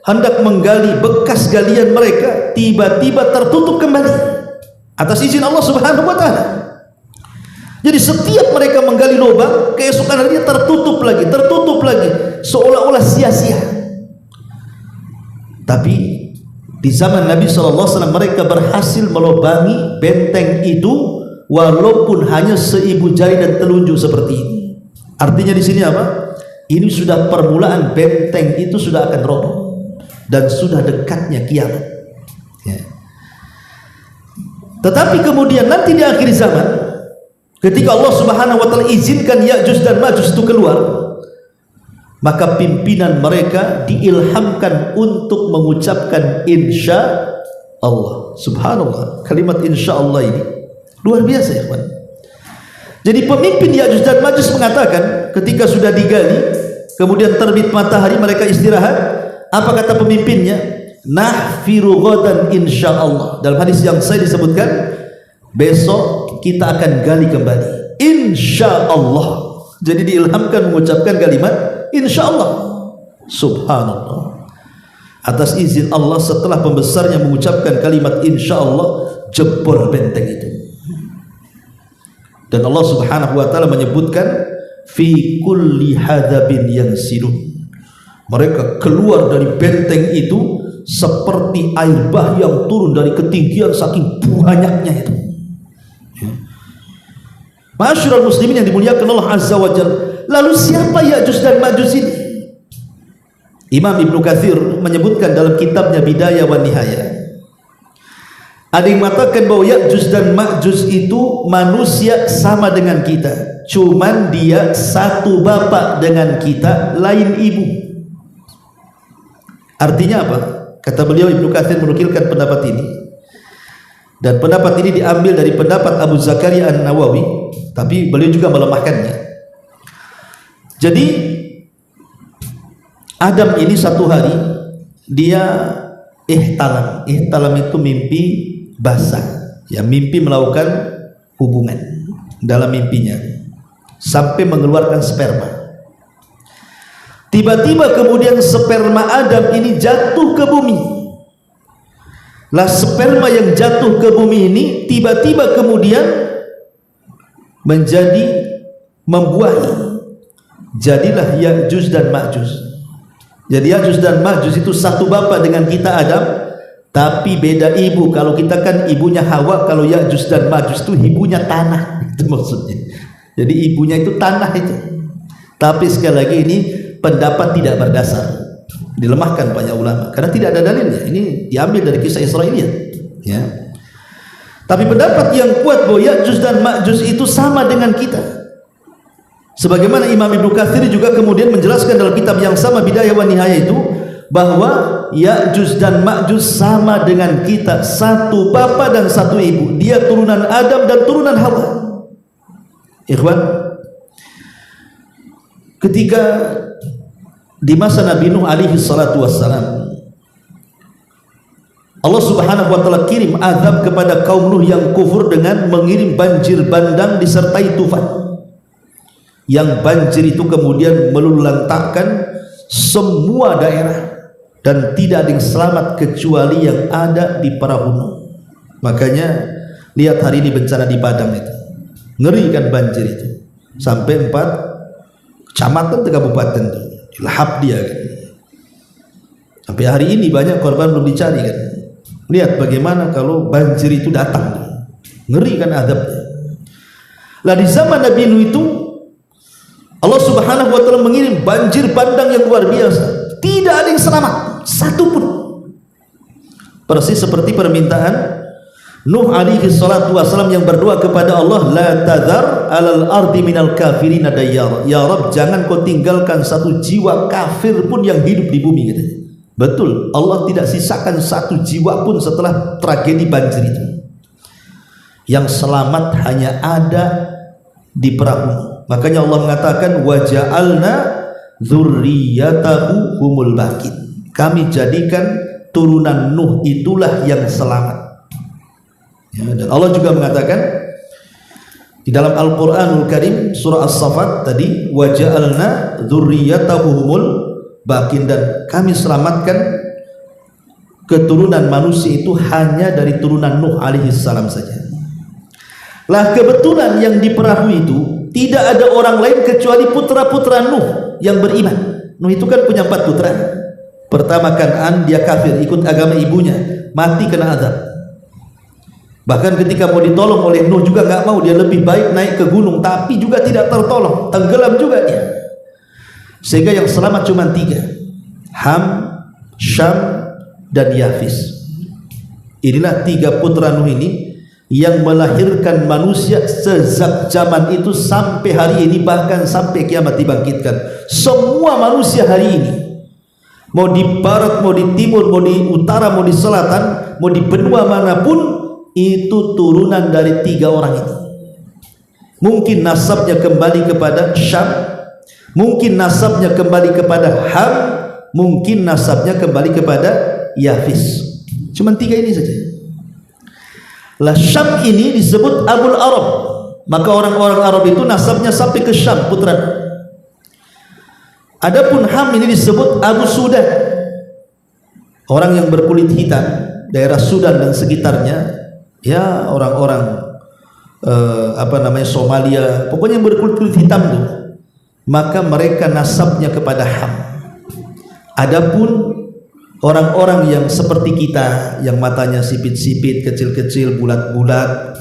hendak menggali bekas galian mereka, tiba-tiba tertutup kembali atas izin Allah Subhanahu wa taala. Jadi setiap mereka menggali lubang, keesokan harinya tertutup lagi, seolah-olah sia-sia. Tapi di zaman Nabi SAW mereka berhasil melubangi benteng itu, walaupun hanya seibu jari dan telunjuk seperti ini. Artinya di sini apa? Ini sudah permulaan benteng itu sudah akan roboh dan sudah dekatnya kiamat. Ya. Tetapi kemudian nanti di akhir zaman, ketika Allah Subhanahu wa taala izinkan Ya'juj dan Ma'juj itu keluar, maka pimpinan mereka diilhamkan untuk mengucapkan insya Allah. Subhanallah, kalimat insya Allah ini luar biasa ya kawan. Jadi pemimpin Ya'juj dan Ma'juj mengatakan ketika sudah digali, kemudian terbit matahari, mereka istirahat. Apa kata pemimpinnya? Nahfiru ghadan insyaallah. Dalam hadis yang saya disebutkan, besok kita akan gali kembali insyaallah. Jadi diilhamkan mengucapkan kalimat insyaallah. Subhanallah. Atas izin Allah, setelah pembesarnya mengucapkan kalimat insyaallah, jebol benteng itu. Dan Allah Subhanahu wa taala menyebutkan fi kulli hadabin yansilun. Mereka keluar dari benteng itu seperti air bah yang turun dari ketinggian saking banyaknya itu. Masyarul muslimin yang dimuliakan Allah Azza wa Jalla. Lalu siapa Ya'juj dan Ma'juj ini? Imam Ibnu Katsir menyebutkan dalam kitabnya Bidayah wa Nihayah, ada yang mengatakan bahwa Ya'juj dan Ma'juj itu manusia sama dengan kita, cuman dia satu bapak dengan kita, lain ibu. Artinya apa? Kata beliau, Ibnu Katsir menukilkan pendapat ini, dan pendapat ini diambil dari pendapat Abu Zakaria An-Nawawi, tapi beliau juga melemahkannya. Jadi Adam ini satu hari dia ihtalam. Ihtalam itu mimpi basah, ya, mimpi melakukan hubungan dalam mimpinya sampai mengeluarkan sperma. Tiba-tiba kemudian sperma Adam ini jatuh ke bumi. Lah sperma yang jatuh ke bumi ini tiba-tiba kemudian menjadi membuahi. Jadilah Ya'juj dan Ma'juj. Jadi Ya'juj dan Ma'juj itu satu bapak dengan kita Adam, tapi beda ibu. Kalau kita kan ibunya Hawa, kalau Ya'juj dan Ma'juj itu ibunya tanah. Itu maksudnya. Jadi ibunya itu tanah itu. Tapi sekali lagi ini pendapat tidak berdasar, dilemahkan banyak ulama karena tidak ada dalilnya. Ini diambil dari kisah Israiliyat, ya. Tapi pendapat yang kuat bahwa Ya'juj dan Ma'juj itu sama dengan kita. Sebagaimana Imam Ibnu Katsir juga kemudian menjelaskan dalam kitab yang sama Bidayah wa Nihayah itu, bahwa Ya'juj dan Ma'juj sama dengan kita, satu bapak dan satu ibu. Dia turunan Adam dan turunan Hawa. Ikhwan, ketika di masa Nabi Nuh alaihi salatu wassalam, Allah Subhanahu wa taala kirim azab kepada kaum Nuh yang kufur dengan mengirim banjir bandang disertai tufan. Yang banjir itu kemudian meluluhlantahkan semua daerah dan tidak ada yang selamat kecuali yang ada di perahu Nuh. Makanya lihat hari ini bencana di Padang itu, ngeri kan banjir itu, sampai 4 kecamatan 3 kabupaten itu lahap dia kan. Sampai hari ini banyak korban belum dicari kan. Lihat bagaimana kalau banjir itu datang, ngeri kan adabnya. Lah di zaman Nabi Nuh itu Allah Subhanahu wa taala mengirim banjir bandang yang luar biasa. Tidak ada yang selamat, satu pun. Persis seperti permintaan Nuh alaihi salatu wasallam yang berdoa kepada Allah, la tadhar alal ardi minal kafirin dayyara. Ya Rabb, jangan kau tinggalkan satu jiwa kafir pun yang hidup di bumi gitu. Betul, Allah tidak sisakan satu jiwa pun setelah tragedi banjir itu. Yang selamat hanya ada di perahu. Makanya Allah mengatakan waja'alna dzurriyyatahu humul baqin. Kami jadikan turunan Nuh itulah yang selamat. Ya, dan Allah juga mengatakan di dalam Al-Qur'anul Karim surah As-Saffat tadi, waja'alna dzurriyyatahu humul baqin, dan kami selamatkan keturunan manusia itu hanya dari turunan Nuh alaihi salam saja. Lah kebetulan yang di perahu itu tidak ada orang lain kecuali putra-putra Nuh yang beriman. Nuh itu kan punya 4 putra. Pertama Kan'an, dia kafir, ikut agama ibunya, mati kena azab. Bahkan ketika mau ditolong oleh Nuh juga nggak mau, dia lebih baik naik ke gunung, tapi juga tidak tertolong, tenggelam juga dia. Sehingga yang selamat cuma 3, Ham, Syam, dan Yafis. Inilah 3 putra Nuh ini yang melahirkan manusia sejak zaman itu sampai hari ini, bahkan sampai kiamat dibangkitkan. Semua manusia hari ini, mau di barat, mau di timur, mau di utara, mau di selatan, mau di benua manapun, itu turunan dari 3 orang itu. Mungkin nasabnya kembali kepada Syam, mungkin nasabnya kembali kepada Ham, mungkin nasabnya kembali kepada Yafis. Cuma 3 ini saja. Lah Syam ini disebut Abul Arab, maka orang-orang Arab itu nasabnya sampai ke Syam, putra. Adapun Ham ini disebut Abu Sudan, orang yang berkulit hitam, daerah Sudan dan sekitarnya, ya orang-orang Somalia, pokoknya yang berkulit hitam itu, maka mereka nasabnya kepada Ham. Adapun orang-orang yang seperti kita, yang matanya sipit-sipit, kecil-kecil, bulat-bulat,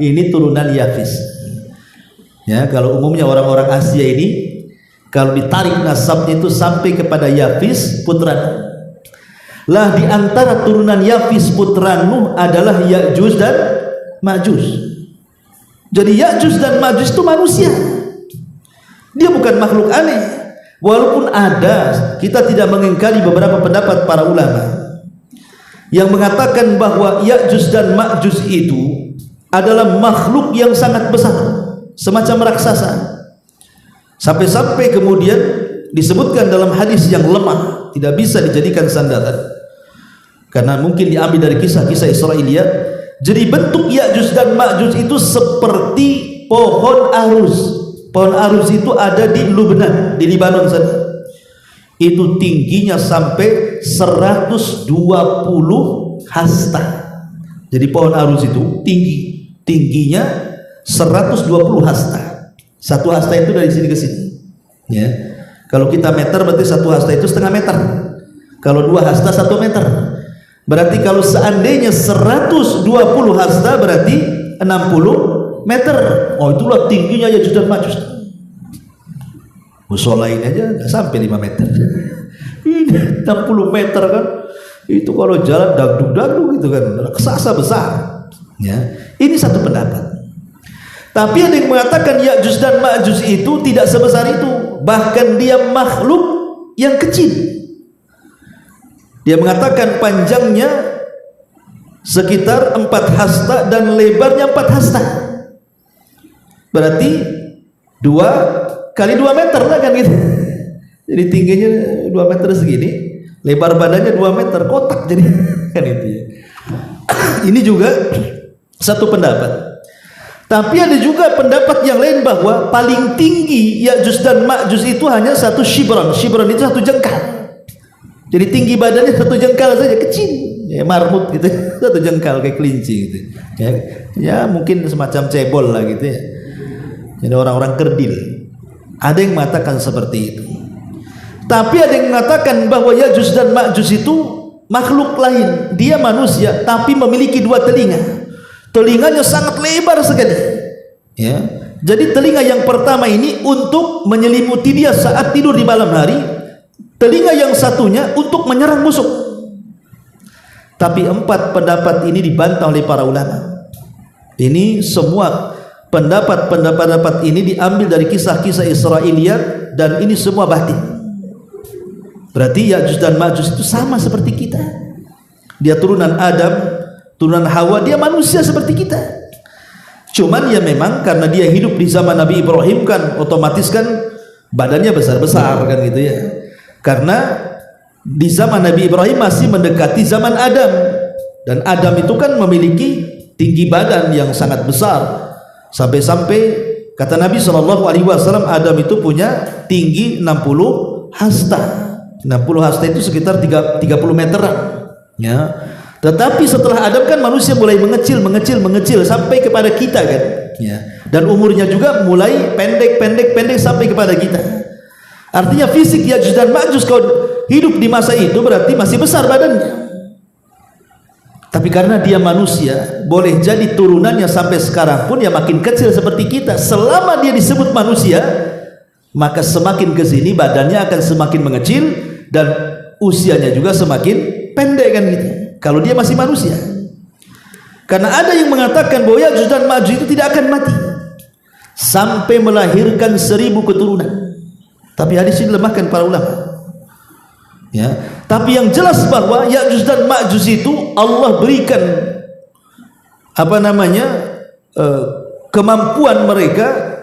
ini turunan Yafis. Ya, kalau umumnya orang-orang Asia ini, kalau ditarik nasabnya itu sampai kepada Yafis putra Nuh. Lah di antara turunan Yafis putra Nuh adalah Ya'juj dan Ma'juj. Jadi Ya'juj dan Ma'juj itu manusia. Dia bukan makhluk aneh. Walaupun ada, kita tidak mengingkari beberapa pendapat para ulama yang mengatakan bahwa Ya'juj dan Ma'juj itu adalah makhluk yang sangat besar, semacam raksasa. Sampai-sampai kemudian disebutkan dalam hadis yang lemah, tidak bisa dijadikan sandaran, karena mungkin diambil dari kisah-kisah Israiliyat. Jadi bentuk Ya'juj dan Ma'juj itu seperti pohon arus. Pohon arus itu ada di Lubnan, di Libanon sana. Itu tingginya sampai 120 hasta. Jadi pohon arus itu tingginya 120 hasta. 1 hasta itu dari sini ke sini. Ya. Kalau kita meter berarti 1 hasta itu setengah meter. Kalau 2 hasta 1 meter. Berarti kalau seandainya 120 hasta berarti 60 meter. Oh, itulah tingginya Ya'juj dan Ma'juj. Musola ini aja nggak sampai 5 meter. Ini 60 meter kan. Itu kalau jalan dagdug-dagdug gitu kan, raksasa besar. Ya. Ini satu pendapat. Tapi ada yang mengatakan Ya'juj dan Ma'juj itu tidak sebesar itu, bahkan dia makhluk yang kecil. Dia mengatakan panjangnya sekitar 4 hasta dan lebarnya 4 hasta. Berarti 2 kali 2 meter lah kan gitu. Jadi tingginya 2 meter segini, lebar badannya 2 meter, kotak jadi kan itu ya. Ini juga satu pendapat. Tapi ada juga pendapat yang lain bahwa paling tinggi Ya'juj dan Ma'juj itu hanya 1 shibron. Shibron itu 1 jengkal. Jadi tinggi badannya 1 jengkal saja, kecil, ya, marmut gitu, 1 jengkal kayak kelinci gitu. Ya mungkin semacam cebol lah gitu ya. Jadi orang-orang kerdil. Ada yang mengatakan seperti itu. Tapi ada yang mengatakan bahwa Ya'juj dan Ma'juj itu makhluk lain. Dia manusia tapi memiliki 2 telinga. Telinganya sangat lebar sekali. Ya. Jadi telinga yang pertama ini untuk menyelimuti dia saat tidur di malam hari. Telinga yang satunya untuk menyerang musuh. Tapi 4 pendapat ini dibantah oleh para ulama. Ini semua pendapat ini diambil dari kisah-kisah Israiliyat dan ini semua batin. Berarti Ya'juj dan Ma'juj itu sama seperti kita. Dia turunan Adam, turunan Hawa, dia manusia seperti kita. Cuman ya memang karena dia hidup di zaman Nabi Ibrahim kan otomatis kan badannya besar-besar kan gitu ya. Karena di zaman Nabi Ibrahim masih mendekati zaman Adam, dan Adam itu kan memiliki tinggi badan yang sangat besar. Sampai-sampai kata Nabi SAW, Adam itu punya tinggi 60 hasta. 60 hasta itu sekitar 30 meteran. Ya. Tetapi setelah Adam kan manusia mulai mengecil sampai kepada kita kan, ya. Dan umurnya juga mulai pendek sampai kepada kita. Artinya fisik Ya'juj dan Ma'juj kalau hidup di masa itu berarti masih besar badannya. Tapi karena dia manusia, boleh jadi turunannya sampai sekarang pun ya makin kecil seperti kita. Selama dia disebut manusia, maka semakin ke sini badannya akan semakin mengecil dan usianya juga semakin pendek kan gitu. Kalau dia masih manusia. Karena ada yang mengatakan bahwa Ya'juj dan Ma'juj itu tidak akan mati sampai melahirkan 1000 keturunan. Tapi hadis ini dilemahkan para ulama. Ya, tapi yang jelas bahwa Ya'juj dan Ma'juj itu Allah berikan kemampuan mereka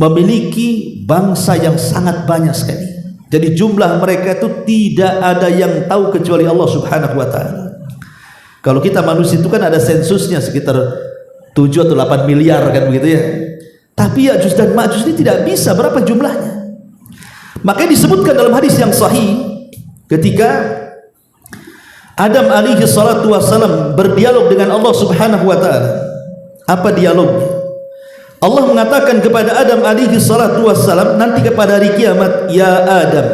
memiliki bangsa yang sangat banyak sekali. Jadi jumlah mereka itu tidak ada yang tahu kecuali Allah Subhanahu wa taala. Kalau kita manusia itu kan ada sensusnya sekitar 7 atau 8 miliar kan begitu ya. Tapi Ya'juj dan Ma'juj ini tidak bisa berapa jumlahnya. Makanya disebutkan dalam hadis yang sahih ketika Adam alaihi salatu wassalam berdialog dengan Allah Subhanahu wa taala. Apa dialognya? Allah mengatakan kepada Adam alaihi salatu wassalam nanti kepada hari kiamat, ya Adam.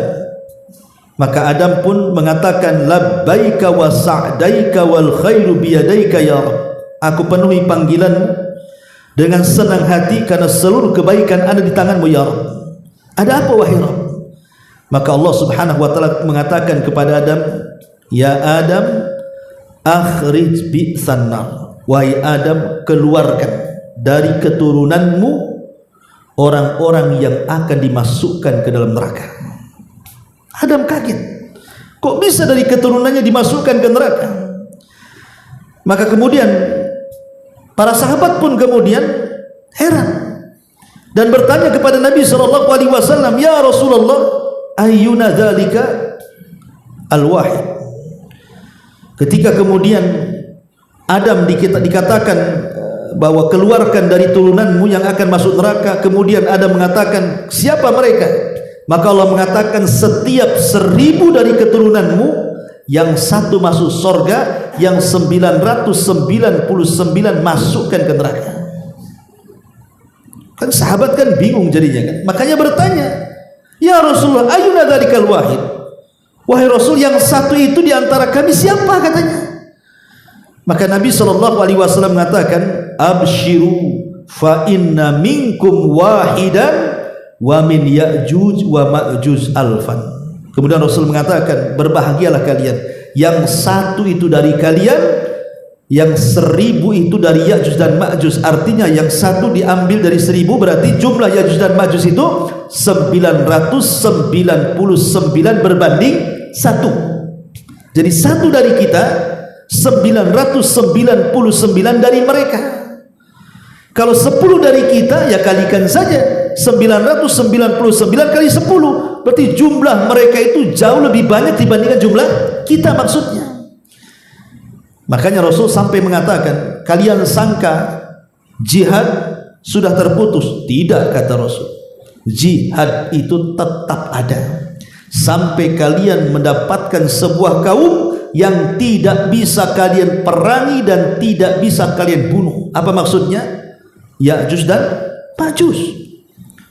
Maka Adam pun mengatakan labbaika wa sa'daika wal khairu biyadaika ya Rabb. Aku penuhi panggilanmu dengan senang hati karena seluruh kebaikan ada di tanganmu ya Rabb. Ada apa wahai Rabb? Maka Allah Subhanahu wa taala mengatakan kepada Adam, ya Adam akhrij bi'san nar. Wahai Adam, keluarkan dari keturunanmu orang-orang yang akan dimasukkan ke dalam neraka. Adam kaget, kok bisa dari keturunannya dimasukkan ke neraka? Maka kemudian para sahabat pun kemudian heran dan bertanya kepada Nabi SAW, ya Rasulullah, ayyuna dzalika al-wahid. Ketika kemudian Adam dikatakan bahwa keluarkan dari turunanmu yang akan masuk neraka, kemudian Adam mengatakan siapa mereka? Maka Allah mengatakan setiap 1000 dari keturunanmu yang satu masuk surga, yang 999 masukkan ke neraka. Kan sahabat kan bingung jadinya kan. Makanya bertanya, ya Rasulullah, ayyuna dzalikal wahid? Wahai Rasul, yang satu itu di antara kami siapa katanya? Maka Nabi SAW mengatakan, abshiru fa inna minkum wahidan wa min Ya'juj wa Ma'juj alfan. Kemudian Rasul mengatakan, berbahagialah kalian, yang satu itu dari kalian, yang 1000 itu dari Ya'juj dan Ma'juj. Artinya yang satu diambil dari 1000, berarti jumlah Ya'juj dan Ma'juj itu 999 berbanding 1. Jadi satu dari kita, 999 dari mereka. Kalau 10 dari kita, ya kalikan saja 999 kali 10, berarti jumlah mereka itu jauh lebih banyak dibandingkan jumlah kita maksudnya. Makanya Rasul sampai mengatakan, kalian sangka jihad sudah terputus? Tidak, kata Rasul. Jihad itu tetap ada sampai kalian mendapatkan sebuah kaum yang tidak bisa kalian perangi dan tidak bisa kalian bunuh. Apa maksudnya? Ya'juj dan Ma'juj.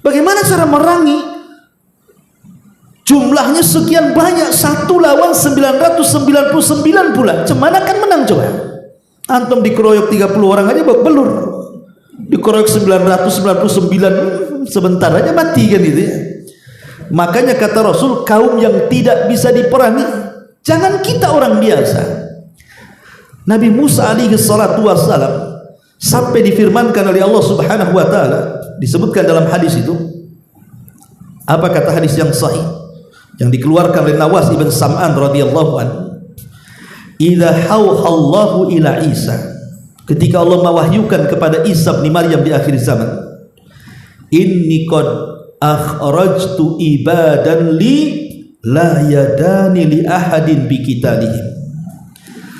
Bagaimana cara merangi? Jumlahnya sekian banyak, 1 lawan 999 pula. Cemana kan menang coba? Antum dikeroyok 30 orang aja babak belur. Dikeroyok 999 sebentar aja mati kan gitu ya. Makanya kata Rasul, kaum yang tidak bisa diperangi. Jangan kita orang biasa. Nabi Musa alaihi salatu wassalam sampai difirmankan oleh Allah Subhanahu wa taala, disebutkan dalam hadis itu. Apa kata hadis yang sahih yang dikeluarkan oleh Nawas ibn Sam'an radhiyallahu anhu? Idza hauhallahu ila Isa, ketika Allah mewahyukan kepada Isa bin Maryam di akhir zaman, inni qad akhrajtu ibadan li la yadani li ahadin bi qitalihim.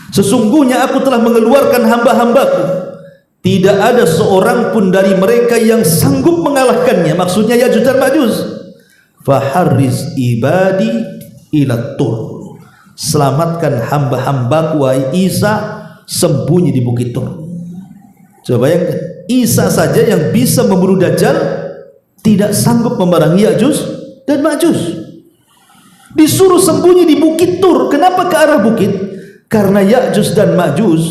Sesungguhnya aku telah mengeluarkan hamba-hambaku, tidak ada seorang pun dari mereka yang sanggup mengalahkannya. Maksudnya Ya'juj dan Ma'juj. Faharriz ibadi ila tur. selamatkan hamba-hambaku wahai Isa, sembunyi di Bukit Tur. Coba bayangkan, Isa saja yang bisa membunuh Dajjal tidak sanggup memerangi Ya'juj dan Ma'juj. Disuruh sembunyi di Bukit Tur. Kenapa ke arah bukit? Karena Ya'juj dan Ma'juj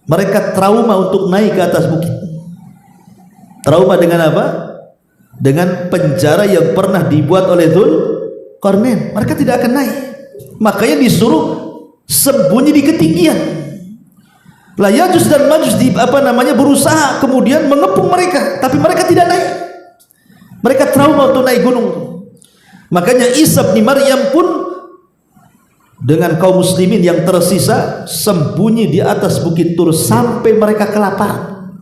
mereka trauma untuk naik ke atas bukit. Trauma dengan apa? Dengan penjara yang pernah dibuat oleh Dzulqarnain. Mereka tidak akan naik. Makanya disuruh sembunyi di ketinggian. Lah Ya'juj dan Ma'juj berusaha kemudian mengepung mereka, tapi mereka tidak naik. Mereka trauma untuk naik gunung. Makanya Isa bin Maryam pun dengan kaum muslimin yang tersisa sembunyi di atas Bukit Tur sampai mereka kelaparan.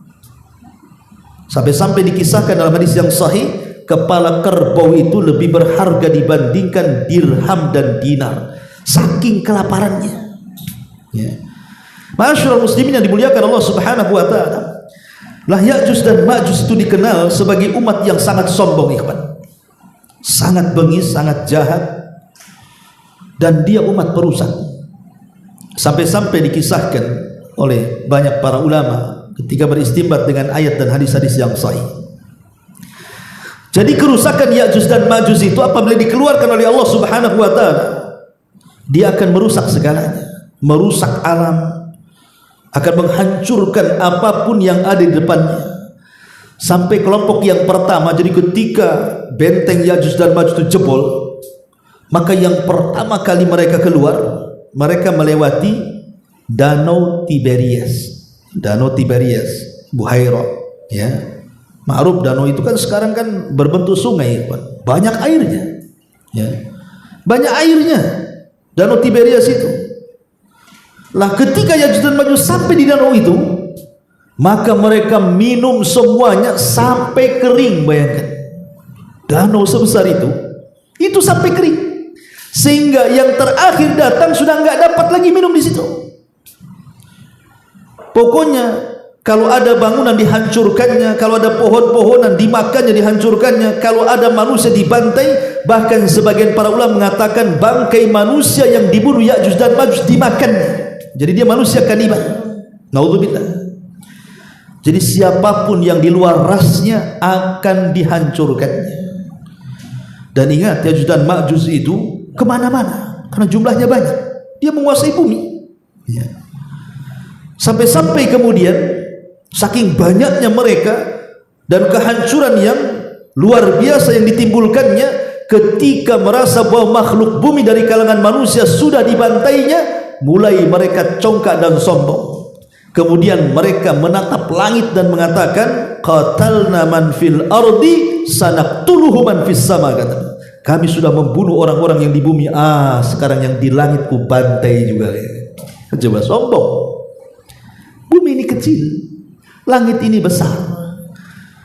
Sampai dikisahkan dalam hadis yang sahih, kepala kerbau itu lebih berharga dibandingkan dirham dan dinar, saking kelaparannya. Ya. Ma'asyiral muslimin yang dimuliakan Allah Subhanahu wa taala. Lah Ya'juj dan Ma'juj itu dikenal sebagai umat yang sangat sombong, ikhwan. Sangat bengis, sangat jahat, dan dia umat perusak. Sampai-sampai dikisahkan oleh banyak para ulama ketika beristimbat dengan ayat dan hadis-hadis yang sahih. Jadi kerusakan Ya'juj dan Ma'juj itu apabila dikeluarkan oleh Allah Subhanahu wa taala, dia akan merusak segalanya, merusak alam, akan menghancurkan apapun yang ada di depannya. Sampai kelompok yang pertama, jadi ketika benteng Ya'juj dan Ma'juj itu jebol, maka yang pertama kali mereka keluar, mereka melewati Danau Tiberias. Danau Tiberias, Buhairah, ya. Ma'ruf danau itu kan sekarang kan berbentuk sungai, banyak airnya, ya. Banyak airnya Danau Tiberias itu. Lah ketika Ya'juj dan Ma'juj sampai di danau itu, maka mereka minum semuanya sampai kering. Bayangkan, danau sebesar itu sampai kering, sehingga yang terakhir datang sudah nggak dapat lagi minum di situ. Pokoknya kalau ada bangunan dihancurkannya, kalau ada pohon-pohonan dimakannya, dihancurkannya, kalau ada manusia dibantai, bahkan sebagian para ulama mengatakan bangkai manusia yang dibunuh Ya'juj dan Ma'juj dimakannya. Jadi dia manusia kanibal. Naudzubillah. Jadi siapapun yang di luar rasnya akan dihancurkannya. Dan ingat, Ya'juj dan Ma'juj itu kemana-mana karena jumlahnya banyak. Dia menguasai bumi, ya. Sampai-sampai kemudian saking banyaknya mereka dan kehancuran yang luar biasa yang ditimbulkannya, ketika merasa bahwa makhluk bumi dari kalangan manusia sudah dibantainya, mulai mereka congkak dan sombong. Kemudian mereka menatap langit dan mengatakan, qatalna man fil ardi sanaqtuluhu man fis sama. Kata, kami sudah membunuh orang-orang yang di bumi, sekarang yang di langit ku bantai juga. Coba sombong. Bumi ini kecil, langit ini besar,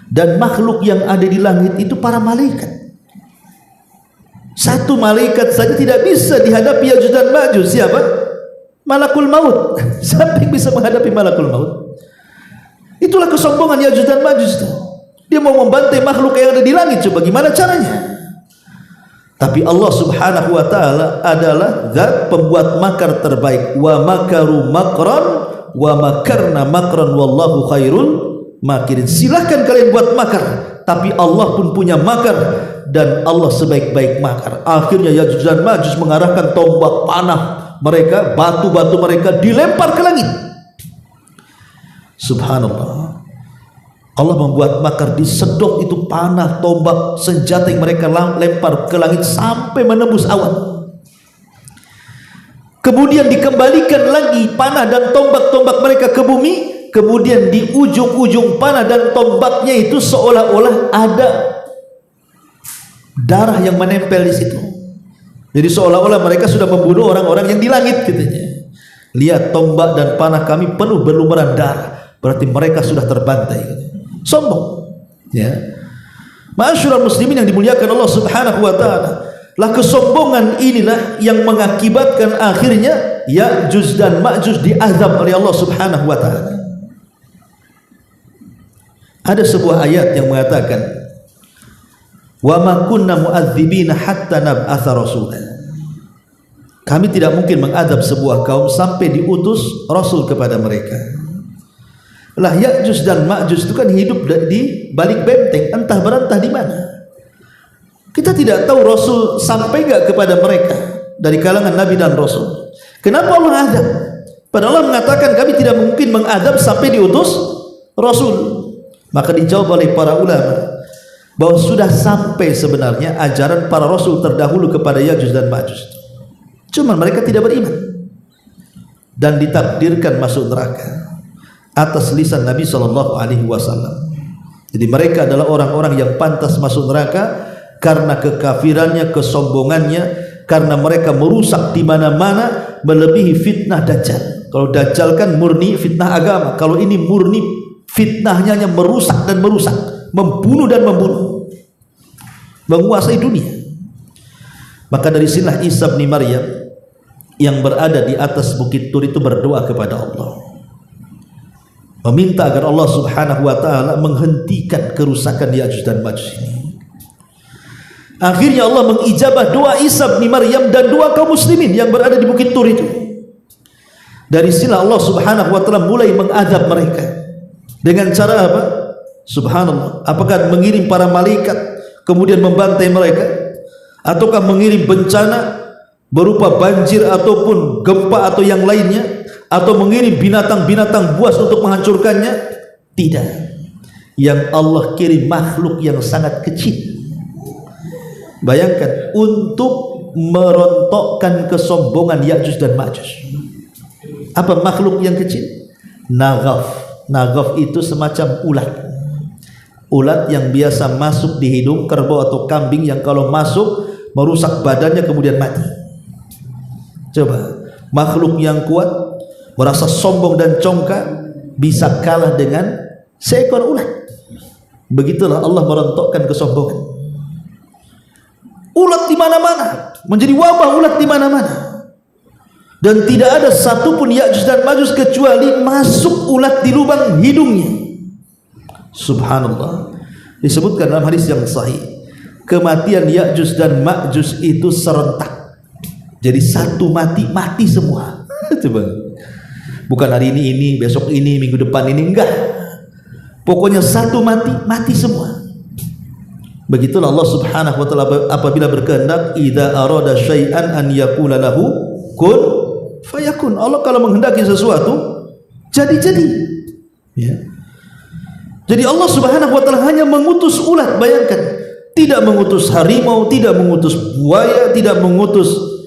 dan makhluk yang ada di langit itu para malaikat. Satu malaikat saja tidak bisa dihadapi Ya'juj dan Ma'juj. Siapa? Malakul maut. Siapa yang bisa menghadapi malakul maut? Itulah kesombongan Ya'juj dan Ma'juj. Dia mau membantai makhluk yang ada di langit. Coba gimana caranya? Tapi Allah Subhanahu wa taala adalah zat pembuat makar terbaik. Wa makaru makran wa makarna makran wallahu khairul makirin. Silahkan kalian buat makar, tapi Allah pun punya makar, dan Allah sebaik-baik makar. Akhirnya Ya'juj dan Ma'juj mengarahkan tombak panah mereka, batu-batu mereka dilempar ke langit. Subhanallah, Allah membuat makar, disedot itu panah, tombak, senjata yang mereka lempar ke langit sampai menembus awan. Kemudian dikembalikan lagi panah dan tombak-tombak mereka ke bumi. Kemudian di ujung-ujung panah dan tombaknya itu seolah-olah ada darah yang menempel di situ. Jadi seolah-olah mereka sudah membunuh orang-orang yang di langit, katanya. Lihat, tombak dan panah kami penuh berlumuran darah, berarti mereka sudah terbantai. Sombong, ya. Ma'asyiral muslimin yang dimuliakan Allah Subhanahu wa taala. Lah kesombongan inilah yang mengakibatkan akhirnya Ya'juj dan Ma'juj diazab oleh Allah Subhanahu wa taala. Ada sebuah ayat yang mengatakan, wa ma kunna mu'adzibina hatta nab'atha rasulan. kami tidak mungkin mengadab sebuah kaum sampai diutus Rasul kepada mereka. Lah Ya'juj dan Ma'juj itu kan hidup di balik benteng, entah berentah di mana. Kita tidak tahu Rasul sampai enggak kepada mereka dari kalangan Nabi dan Rasul. Kenapa Allah adab? Padahal Allah mengatakan kami tidak mungkin mengadab sampai diutus Rasul. Maka dijawab oleh para ulama bahwa sudah sampai sebenarnya ajaran para Rasul terdahulu kepada Ya'juj dan Ma'juj. Cuma mereka tidak beriman dan ditakdirkan masuk neraka atas lisan Nabi SAW. Jadi mereka adalah orang-orang yang pantas masuk neraka karena kekafirannya, kesombongannya, karena mereka merusak di mana-mana, melebihi fitnah Dajjal. Kalau Dajjal kan murni fitnah agama, kalau ini murni fitnahnya hanya merusak dan merusak, membunuh dan membunuh, menguasai dunia. Maka dari sinilah Isa bin Maryam yang berada di atas bukit Tur itu berdoa kepada Allah, meminta agar Allah Subhanahu wa taala menghentikan kerusakan Ya'juj dan Ma'juj ini. Akhirnya Allah mengijabah doa Isa bin Maryam dan doa kaum muslimin yang berada di bukit Tur itu. Dari sinilah Allah Subhanahu wa taala mulai mengadab mereka. Dengan cara apa? Subhanallah. Apakah mengirim para malaikat kemudian membantai mereka, ataukah mengirim bencana berupa banjir ataupun gempa atau yang lainnya, atau mengirim binatang-binatang buas untuk menghancurkannya? Tidak. Yang Allah kirim makhluk yang sangat kecil. Bayangkan, untuk merontokkan kesombongan Ya'juj dan Ma'juj. Apa makhluk yang kecil? Naghaf. Naghaf itu semacam ulat. Ulat yang biasa masuk di hidung kerbau atau kambing, yang kalau masuk merusak badannya kemudian mati. Coba, makhluk yang kuat, merasa sombong dan congkak, bisa kalah dengan seekor ulat. Begitulah Allah merontokkan kesombongan. Ulat di mana-mana, menjadi wabah ulat di mana-mana. Dan tidak ada satupun Ya'juj dan Ma'juj kecuali masuk ulat di lubang hidungnya. Subhanallah. Disebutkan dalam hadis yang sahih, kematian Ya'juj dan Ma'juj itu serentak. Jadi satu mati semua. Coba. Bukan hari ini, besok ini, minggu depan ini, enggak. Pokoknya satu mati semua. Begitulah Allah Subhanahu wa taala apabila berkehendak, idza arada syai'an an yaqula lahu kun fayakun. Allah kalau menghendaki sesuatu jadi. Ya. Jadi Allah Subhanahu wa taala hanya mengutus ulat, bayangkan. Tidak mengutus harimau, tidak mengutus buaya, tidak mengutus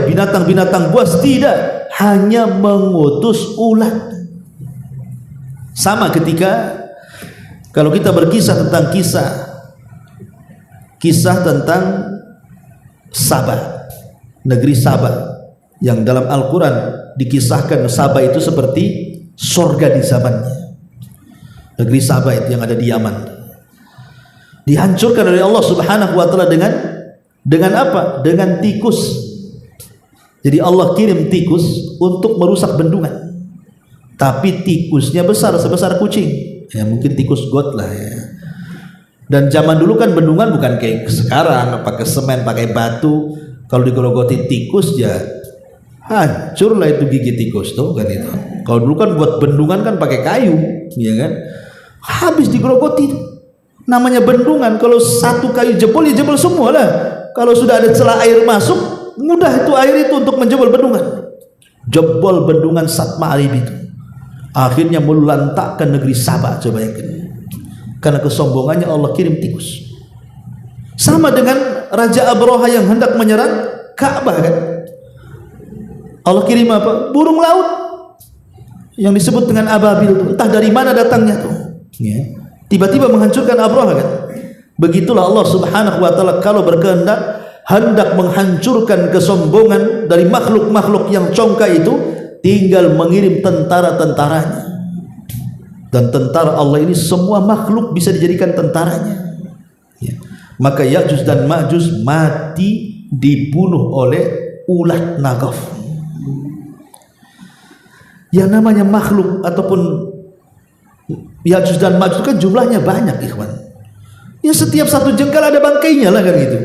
binatang-binatang buas, tidak, hanya mengutus ulat. Sama ketika kalau kita berkisah tentang kisah tentang Sabah, negeri Sabah, yang dalam Al-Quran dikisahkan Sabah itu seperti surga di zamannya. Negeri Sabah itu yang ada di Yaman dihancurkan oleh Allah Subhanahu wa taala dengan apa? Dengan tikus. Jadi Allah kirim tikus untuk merusak bendungan, tapi tikusnya besar, sebesar kucing. Ya mungkin tikus got lah ya. Dan zaman dulu kan bendungan bukan kayak sekarang pakai semen, pakai batu. Kalau digerogoti tikus ya hancur lah itu gigi tikus tuh kan itu. Kalau dulu kan buat bendungan kan pakai kayu, ya kan? Habis digerogoti. Namanya bendungan, kalau satu kayu jebol ya jebol semua lah. Kalau sudah ada celah air masuk, mudah itu air itu untuk menjebol bendungan. Jebol bendungan Satma'rib itu. Akhirnya melantakkan negeri Sabah, coba bayangkan. Karena kesombongannya Allah kirim tikus. Sama dengan Raja Abraha yang hendak menyerang Ka'bah kan. Allah kirim apa? Burung laut yang disebut dengan ababil. Entah dari mana datangnya tuh. Ya. Tiba-tiba menghancurkan Abraha kan. Begitulah Allah Subhanahu wa taala kalau berkehendak hendak menghancurkan kesombongan dari makhluk-makhluk yang congkak itu, tinggal mengirim tentara-tentaranya. Dan tentara Allah ini semua makhluk bisa dijadikan tentaranya. Ya. Maka Ya'juj dan Ma'juj mati dibunuh oleh ulat naghaf. Yang namanya makhluk ataupun Ya'juj dan Ma'juj kan jumlahnya banyak, ikhwan. Ya setiap satu jengkal ada bangkainya lah kan gitu.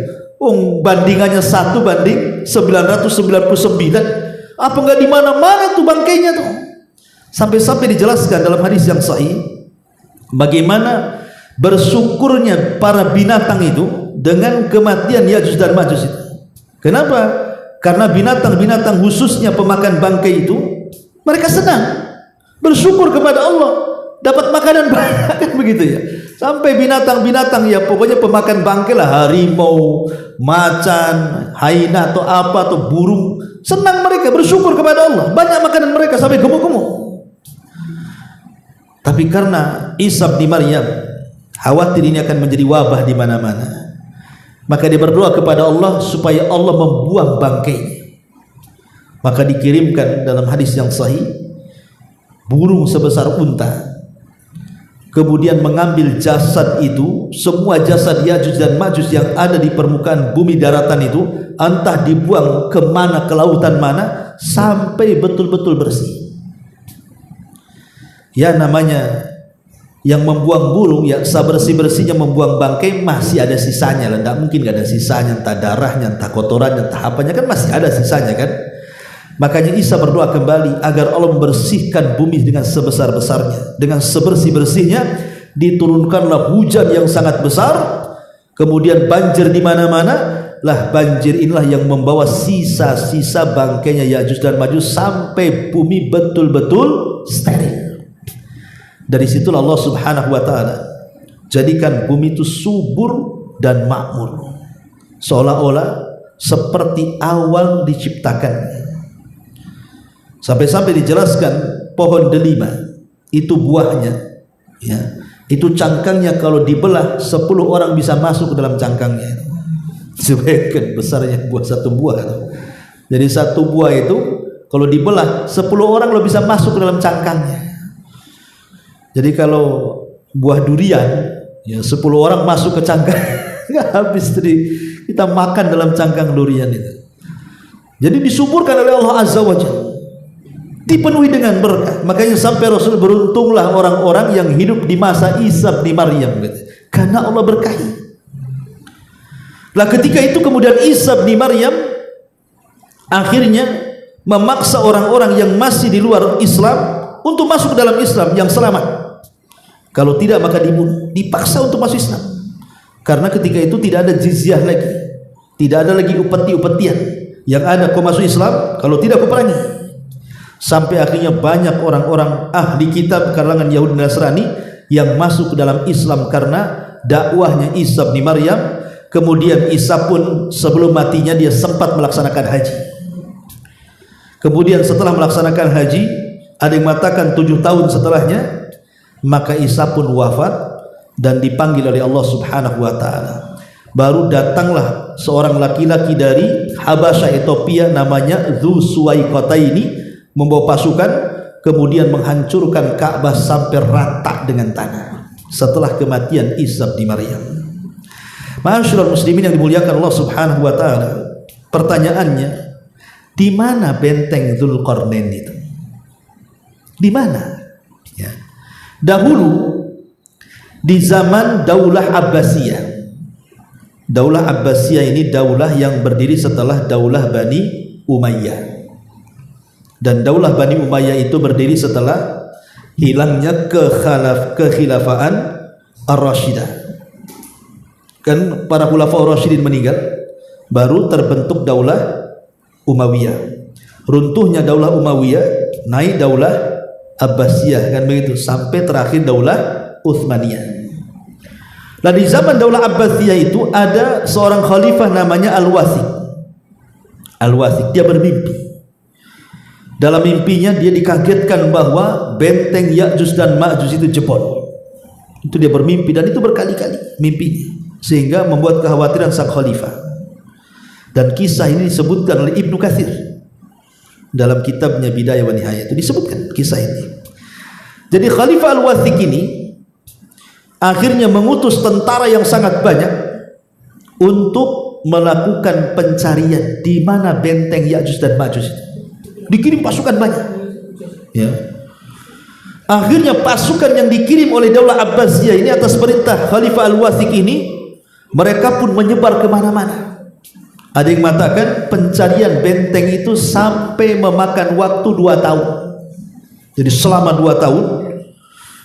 Bandingannya 1:999. Apa nggak di mana-mana tuh bangkainya tuh? Sampai-sampai dijelaskan dalam hadis yang sahih bagaimana bersyukurnya para binatang itu dengan kematian Ya'juj dan Ma'juj itu. Kenapa? Karena binatang-binatang khususnya pemakan bangkai itu mereka senang bersyukur kepada Allah dapat makanan banyak kan begitu ya. Sampai binatang-binatang ya pokoknya pemakan bangkai lah, harimau, macan, hyena atau apa atau burung, senang mereka bersyukur kepada Allah, banyak makanan mereka sampai gemuk-gemuk. Tapi karena Isa bin Maryam khawatir ini akan menjadi wabah di mana-mana, maka dia berdoa kepada Allah supaya Allah membuang bangkainya. Maka dikirimkan dalam hadis yang sahih burung sebesar unta, kemudian mengambil jasad itu, semua jasad Ya'juj dan Ma'juj yang ada di permukaan bumi daratan itu, entah dibuang ke mana, ke lautan mana, sampai betul-betul bersih. Ya namanya yang membuang burung ya sebersih-bersihnya membuang bangkai masih ada sisanya lah, tidak mungkin gak ada sisanya, entah darahnya, entah kotorannya, entah apanya, kan masih ada sisanya kan. Makanya Isa berdoa kembali agar Allah membersihkan bumi dengan sebesar-besarnya, dengan sebersih-bersihnya, diturunkanlah hujan yang sangat besar, kemudian banjir di mana-mana. Lah banjir inilah yang membawa sisa-sisa bangkainya Ya'juj dan Ma'juj sampai bumi betul-betul steril. Dari situlah Allah Subhanahu wa taala jadikan bumi itu subur dan makmur, seolah-olah seperti awal diciptakannya. Sampai-sampai dijelaskan pohon delima itu buahnya ya, itu cangkangnya kalau dibelah 10 orang bisa masuk ke dalam cangkangnya. Sebagian besarnya buah satu buah. Jadi satu buah itu kalau dibelah 10 orang lo bisa masuk ke dalam cangkangnya. Jadi kalau buah durian ya 10 orang masuk ke cangkang nggak habis kita makan dalam cangkang durian itu. Jadi disuburkan oleh Allah Azza wa Jalla, dipenuhi dengan berkah. Makanya sampai Rasul beruntunglah orang-orang yang hidup di masa Isa bin Maryam gitu. Karena Allah berkahi. Lah ketika itu kemudian Isa bin Maryam akhirnya memaksa orang-orang yang masih di luar Islam untuk masuk ke dalam Islam yang selamat. Kalau tidak maka dibunuh, dipaksa untuk masuk Islam. Karena ketika itu tidak ada jizyah lagi, tidak ada lagi upeti-upetian. Yang ada kau masuk Islam, kalau tidak kau perangi. Sampai akhirnya banyak orang-orang ahli kitab kalangan Yahudi dan Nasrani yang masuk ke dalam Islam karena dakwahnya Isa bin Maryam. Kemudian Isa pun sebelum matinya dia sempat melaksanakan haji. Kemudian setelah melaksanakan haji, ada yang mengatakan 7 tahun setelahnya, maka Isa pun wafat dan dipanggil oleh Allah Subhanahu wa taala. Baru datanglah seorang laki-laki dari Habasyah Ethiopia namanya Dzu Suwaikataini membawa pasukan kemudian menghancurkan Ka'bah sampai rata dengan tanah setelah kematian Isa bin Maryam. Ma'asyiral muslimin yang dimuliakan Allah Subhanahu wa taala, pertanyaannya, di mana benteng Dzulqarnain itu? Di mana? Ya. Dahulu di zaman Daulah Abbasiyah. Daulah Abbasiyah ini daulah yang berdiri setelah Daulah Bani Umayyah. Dan Daulah Bani Umayyah itu berdiri setelah hilangnya kekhilafaan Ar-Rasyidah. Kan para khulafa Ar-Rasyidin meninggal, baru terbentuk Daulah Umayyah. Runtuhnya Daulah Umayyah, naik Daulah Abbasiyah, kan begitu, sampai terakhir Daulah Utsmaniyah. Nah di zaman Daulah Abbasiyah itu ada seorang khalifah namanya Al-Wathiq. Al-Wathiq dia bermimpi. Dalam mimpinya dia dikagetkan bahwa benteng Ya'juj dan Ma'juj itu jebol. Itu dia bermimpi dan itu berkali-kali mimpinya, sehingga membuat kekhawatiran sang khalifah. Dan kisah ini disebutkan oleh Ibnu Katsir dalam kitabnya Bidayah wa Nihayah, itu disebutkan kisah ini. Jadi Khalifah Al-Wathiq ini akhirnya mengutus tentara yang sangat banyak untuk melakukan pencarian di mana benteng Ya'juj dan Ma'juj itu. Dikirim pasukan banyak. Ya. Akhirnya pasukan yang dikirim oleh Daulah Abbasiyah ini atas perintah Khalifah Al-Wathiq ini, mereka pun menyebar kemana-mana. Ada yang mengatakan pencarian benteng itu sampai memakan waktu 2 tahun. Jadi selama 2 tahun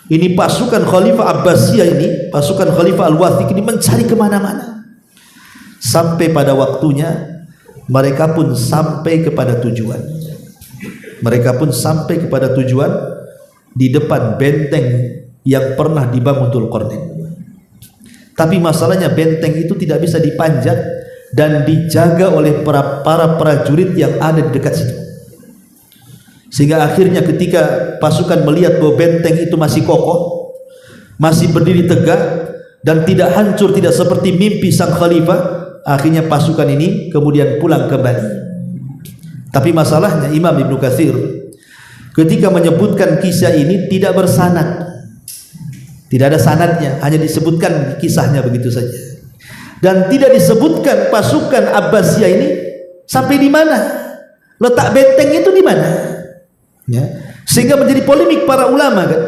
ini pasukan Khalifah Abbasiyah ini, pasukan Khalifah Al-Wathiq ini mencari kemana-mana. Sampai pada waktunya mereka pun sampai kepada tujuan. Mereka pun sampai kepada tujuan di depan benteng yang pernah dibangun Dzulqarnain. Tapi masalahnya benteng itu tidak bisa dipanjat dan dijaga oleh para prajurit yang ada di dekat situ. Sehingga akhirnya ketika pasukan melihat bahwa benteng itu masih kokoh, masih berdiri tegak dan tidak hancur, tidak seperti mimpi sang khalifah, akhirnya pasukan ini kemudian pulang kembali. Tapi masalahnya Imam Ibnu Katsir ketika menyebutkan kisah ini tidak bersanad, tidak ada sanadnya, hanya disebutkan kisahnya begitu saja, dan tidak disebutkan pasukan Abbasiyah ini sampai di mana, letak benteng itu di mana, ya. Sehingga menjadi polemik para ulama kan.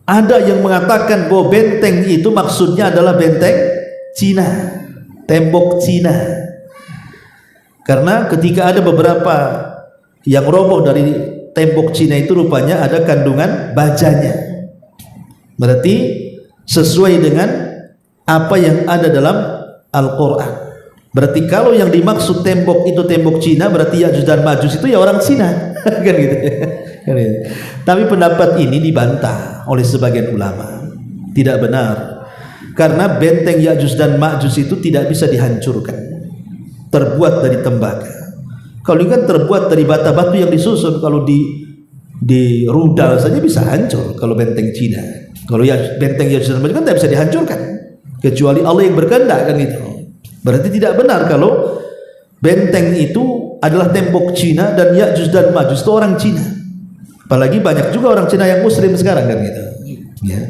Ada yang mengatakan bahwa benteng itu maksudnya adalah benteng Cina, tembok Cina, karena ketika ada beberapa yang roboh dari tembok Cina itu rupanya ada kandungan bajanya. Berarti sesuai dengan apa yang ada dalam Al-Quran. Berarti kalau yang dimaksud tembok itu tembok Cina, berarti Ya'juj dan Ma'juj itu ya orang Cina. Kan gitu. Tapi pendapat ini dibantah oleh sebagian ulama. Tidak benar. Karena benteng Ya'juj dan Ma'juj itu tidak bisa dihancurkan. Terbuat dari tembaga. Kalau ini kan terbuat dari bata-batu yang disusun. Kalau di rudal saja bisa hancur kalau benteng Cina. Kalau ya benteng Ya'juj dan Ma'juj kan tidak bisa dihancurkan kecuali Allah yang berkehendak, kan itu. Berarti tidak benar kalau benteng itu adalah tembok Cina dan Ya'juj dan Ma'juj itu orang Cina. Apalagi banyak juga orang Cina yang muslim sekarang, kan gitu. Ya.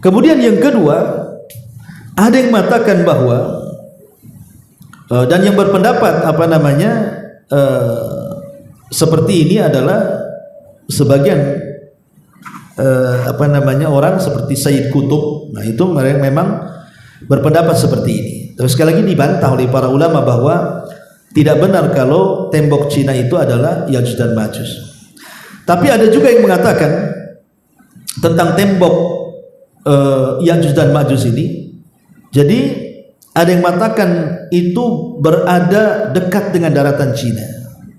Kemudian yang kedua, ada yang mengatakan bahwa dan yang berpendapat seperti ini adalah sebagian orang seperti Sayyid Qutb. Nah, itu mereka memang berpendapat seperti ini. Terus sekali lagi dibantah oleh para ulama bahwa tidak benar kalau tembok Cina itu adalah Ya'juj dan Ma'juj. Tapi ada juga yang mengatakan tentang tembok Ya'juj dan Ma'juj ini. Jadi ada yang mengatakan itu berada dekat dengan daratan Cina,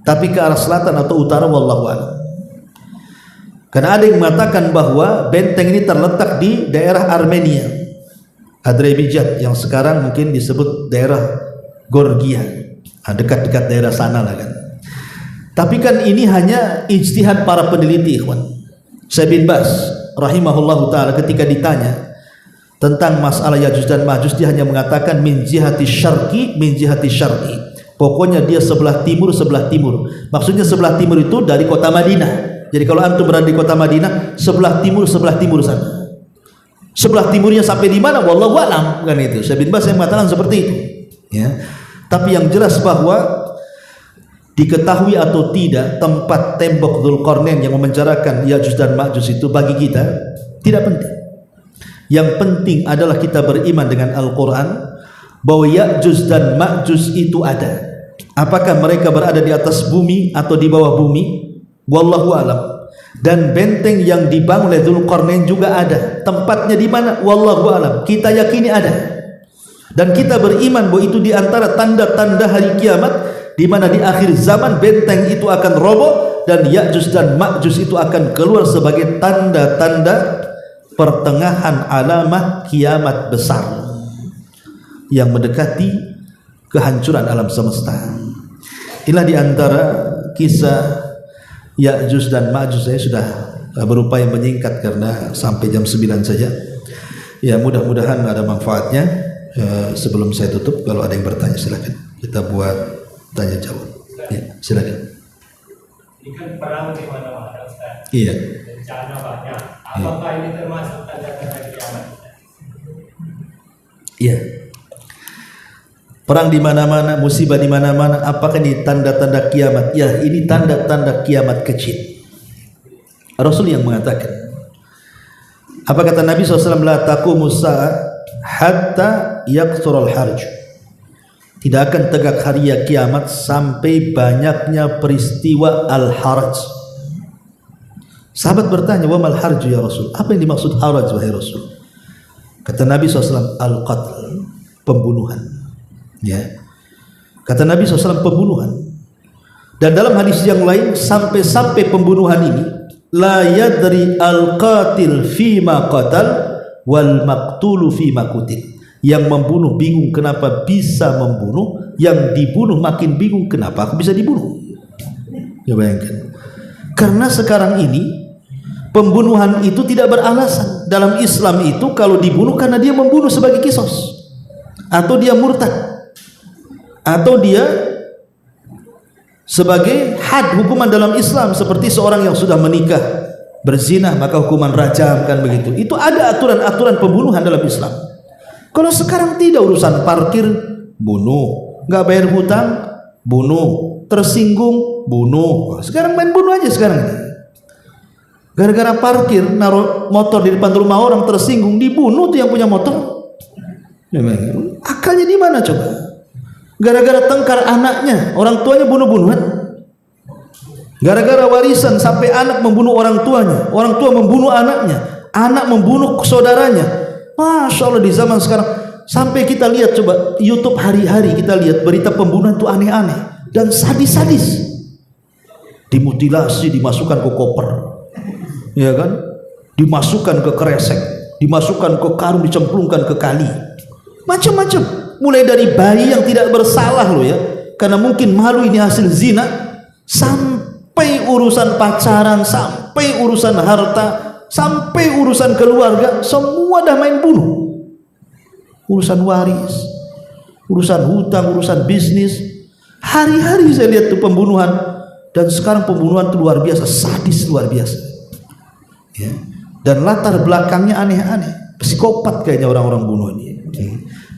tapi ke arah selatan atau utara, wallahu a'lam. Karena ada yang mengatakan bahwa benteng ini terletak di daerah Armenia, Azerbaijan, yang sekarang mungkin disebut daerah Georgia, dekat-dekat daerah sana lah kan. Tapi kan ini hanya ijtihad para peneliti, ikhwan. Syekh bin Baz rahimahullahu taala ketika ditanya tentang masalah Ya'juj dan Ma'juj, dia hanya mengatakan min jihati syarqi, min jihati syarqi. Pokoknya dia sebelah timur. Maksudnya sebelah timur itu dari kota Madinah. Jadi kalau antum berada di kota Madinah, sebelah timur sana. Sebelah timurnya sampai di mana? Wallahu a'lam, kan itu. Syekh bin Baz yang mengatakan seperti itu. Ya. Tapi yang jelas bahwa diketahui atau tidak tempat tembok Dzulqarnain yang memenjarakan Ya'juj dan Ma'juj itu bagi kita tidak penting. Yang penting adalah kita beriman dengan Al-Quran bahwa Ya'juj dan Ma'juj itu ada. Apakah mereka berada di atas bumi atau di bawah bumi? Wallahu alam. Dan benteng yang dibangun oleh Dzulqarnain juga ada. Tempatnya di mana? Wallahu alam. Kita yakini ada. Dan kita beriman bahwa itu di antara tanda-tanda hari kiamat, di mana di akhir zaman benteng itu akan roboh dan Ya'juj dan Ma'juj itu akan keluar sebagai tanda-tanda pertengahan alamah kiamat besar yang mendekati kehancuran alam semesta. Inilah di antara kisah Ya'juj dan Ma'juj. Saya sudah berupaya menyingkat karena sampai jam 9 saja. Ya, mudah-mudahan ada manfaatnya. Sebelum saya tutup, kalau ada yang bertanya silakan. Kita buat tanya jawab. Ya, silakan. Ini kan perang di mana-mana, Ustaz. Iya. Bencana banyak. Apakah ini termasuk tanda-tanda kiamat? Iya. Perang di mana-mana, musibah di mana-mana, apakah ini tanda-tanda kiamat? Ya, ini tanda-tanda kiamat kecil. Rasul yang mengatakan. Apa kata Nabi SAW? La taqumu sa'ah hatta yaqsurul harj. tidak akan tegak hari kiamat sampai banyaknya peristiwa al-haraj. Sahabat bertanya, wa mal harju ya Rasul? Apa yang dimaksud haraj wahai Rasul? Kata Nabi SAW, al-qatl, pembunuhan. Ya. Kata Nabi SAW, pembunuhan. Dan dalam hadis yang lain, sampai pembunuhan ini, la yadri al-qatil fima qatal wal maqtulu fima qutil. Yang membunuh bingung kenapa bisa membunuh, yang dibunuh makin bingung kenapa aku bisa dibunuh. Ya bayangkan. Karena sekarang ini pembunuhan itu tidak beralasan. Dalam Islam itu kalau dibunuh karena dia membunuh sebagai kisos, atau dia murtad, atau dia sebagai had hukuman dalam Islam, seperti seorang yang sudah menikah berzina maka hukuman rajam, kan begitu. Itu ada aturan-aturan pembunuhan dalam Islam. Kalau sekarang tidak, urusan parkir bunuh, nggak bayar hutang bunuh, tersinggung bunuh. Sekarang main bunuh aja sekarang ini. Gara-gara parkir naruh motor di depan rumah orang, tersinggung dibunuh tuh yang punya motor. Akalnya di mana coba? Gara-gara tengkar anaknya, orang tuanya bunuh-bunuhan. Gara-gara warisan sampai anak membunuh orang tuanya, orang tua membunuh anaknya, anak membunuh saudaranya. Masya Allah, di zaman sekarang sampai kita lihat coba YouTube hari-hari kita lihat berita pembunuhan itu aneh-aneh dan sadis-sadis. Dimutilasi, dimasukkan ke koper, ya kan? Dimasukkan ke kresek, dimasukkan ke karung, dicemplungkan ke kali. Macam-macam. Mulai dari bayi yang tidak bersalah loh ya, karena mungkin malu ini hasil zina, sampai urusan pacaran, sampai urusan harta, sampai urusan keluarga, semua dah main bunuh. Urusan waris, urusan hutang, urusan bisnis. Hari-hari saya lihat tuh pembunuhan. Dan sekarang pembunuhan itu luar biasa, sadis luar biasa ya. Dan latar belakangnya aneh-aneh, psikopat kayaknya orang-orang bunuh ini.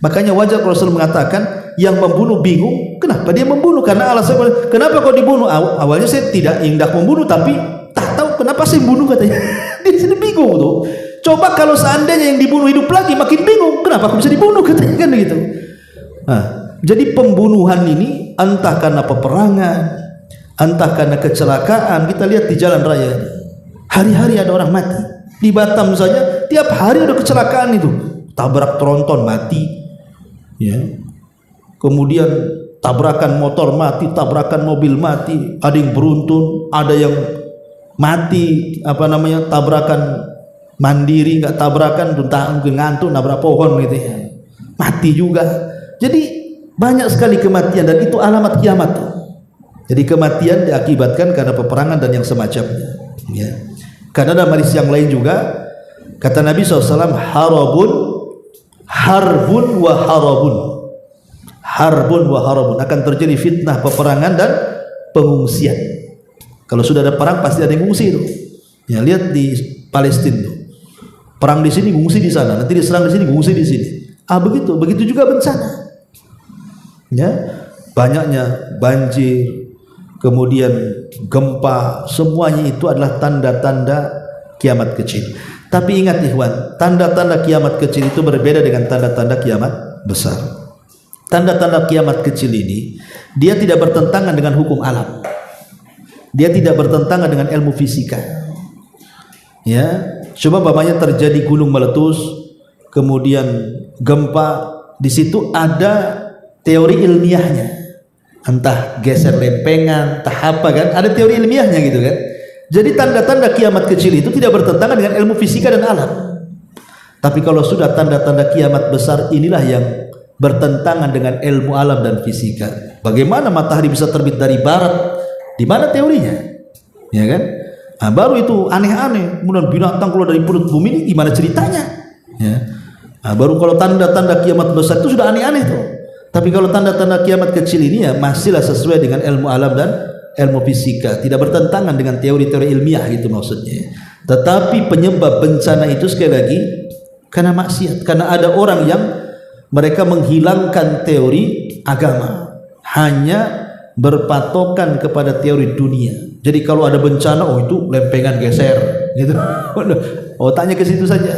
Makanya wajar Rasul mengatakan yang membunuh bingung kenapa dia membunuh, karena alasan kenapa kau dibunuh. Awalnya saya tidak hendak membunuh, tapi tak tahu kenapa saya bunuh, katanya. Dia sini bingung tuh. Coba kalau seandainya yang dibunuh hidup lagi, makin bingung kenapa aku bisa dibunuh, katanya, kan gitu. Nah, jadi pembunuhan ini entah karena peperangan, entah karena kecelakaan. Kita lihat di jalan raya hari-hari ada orang mati. Di Batam saja tiap hari ada kecelakaan itu, tabrak tronton mati ya, kemudian tabrakan motor mati, tabrakan mobil mati, ada yang beruntun, ada yang mati tabrakan mandiri, nggak tabrakan ngantuk nabrak pohon gitu ya, mati juga. Jadi banyak sekali kematian dan itu alamat kiamat. Jadi kematian diakibatkan karena peperangan dan yang semacamnya ya. Karena dalam hadis yang lain juga kata Nabi SAW, harbun wa harabun, akan terjadi fitnah, peperangan dan pengungsian. Kalau sudah ada perang pasti ada yang ngungsi itu ya. Lihat di Palestina tuh, perang di sini ngungsi di sana, nanti diserang di sini ngungsi di sini. Begitu juga bencana ya, banyaknya banjir, kemudian gempa, semuanya itu adalah tanda-tanda kiamat kecil. Tapi ingat ikhwan, tanda-tanda kiamat kecil itu berbeda dengan tanda-tanda kiamat besar. Tanda-tanda kiamat kecil ini dia tidak bertentangan dengan hukum alam, dia tidak bertentangan dengan ilmu fisika ya. Coba bapaknya terjadi gunung meletus, kemudian gempa, di situ ada teori ilmiahnya, entah geser lempengan, entah apa kan, ada teori ilmiahnya gitu kan. Jadi tanda-tanda kiamat kecil itu tidak bertentangan dengan ilmu fisika dan alam. Tapi kalau sudah tanda-tanda kiamat besar, inilah yang bertentangan dengan ilmu alam dan fisika. Bagaimana matahari bisa terbit dari barat? Di mana teorinya? Ya kan? Nah, baru itu aneh-aneh. Kemudian binatang keluar dari perut bumi ini gimana ceritanya? Ya. Nah, baru kalau tanda-tanda kiamat besar itu sudah aneh-aneh tuh. Tapi kalau tanda-tanda kiamat kecil ini ya masihlah sesuai dengan ilmu alam dan ilmu fisika, tidak bertentangan dengan teori-teori ilmiah gitu maksudnya. Tetapi penyebab bencana itu sekali lagi karena maksiat, karena ada orang yang mereka menghilangkan teori agama, hanya berpatokan kepada teori dunia. Jadi kalau ada bencana, oh itu lempengan geser gitu. Otaknya ke situ saja.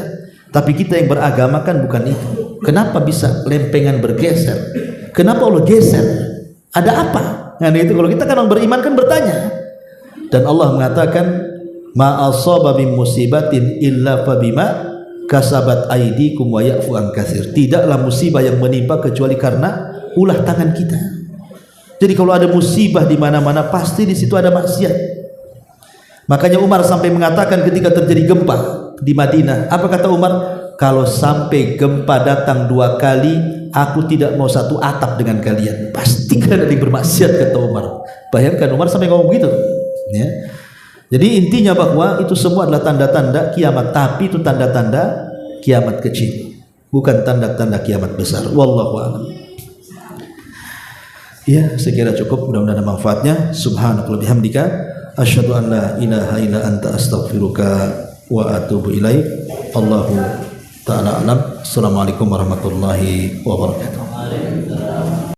Tapi kita yang beragama kan bukan itu. Kenapa bisa lempengan bergeser? Kenapa Allah geser? Ada apa? Nah itu kalau kita kan orang beriman kan bertanya. Dan Allah mengatakan, ma asaba min musibatin illa fabima kasabat aydikum wa ya'fu an katsir. Tidaklah musibah yang menimpa kecuali karena ulah tangan kita. Jadi kalau ada musibah di mana-mana pasti di situ ada maksiat. Makanya Umar sampai mengatakan ketika terjadi gempa di Madinah, apa kata Umar? Kalau sampai gempa datang 2 kali, aku tidak mau satu atap dengan kalian. Pasti kan ada yang bermaksiat, kata Umar. Bayangkan Umar sampai ngomong begitu. Ya. Jadi intinya bahwa itu semua adalah tanda-tanda kiamat, tapi itu tanda-tanda kiamat kecil, bukan tanda-tanda kiamat besar. Wallahu a'lam. Ya, saya kira cukup, mudah-mudahan ada manfaatnya. Subhanakallahumma bihamdika asyhadu an la ilaha illa anta astaghfiruka wa atubu ilaik. Allahu ta'ala alam. Assalamualaikum warahmatullahi wabarakatuh.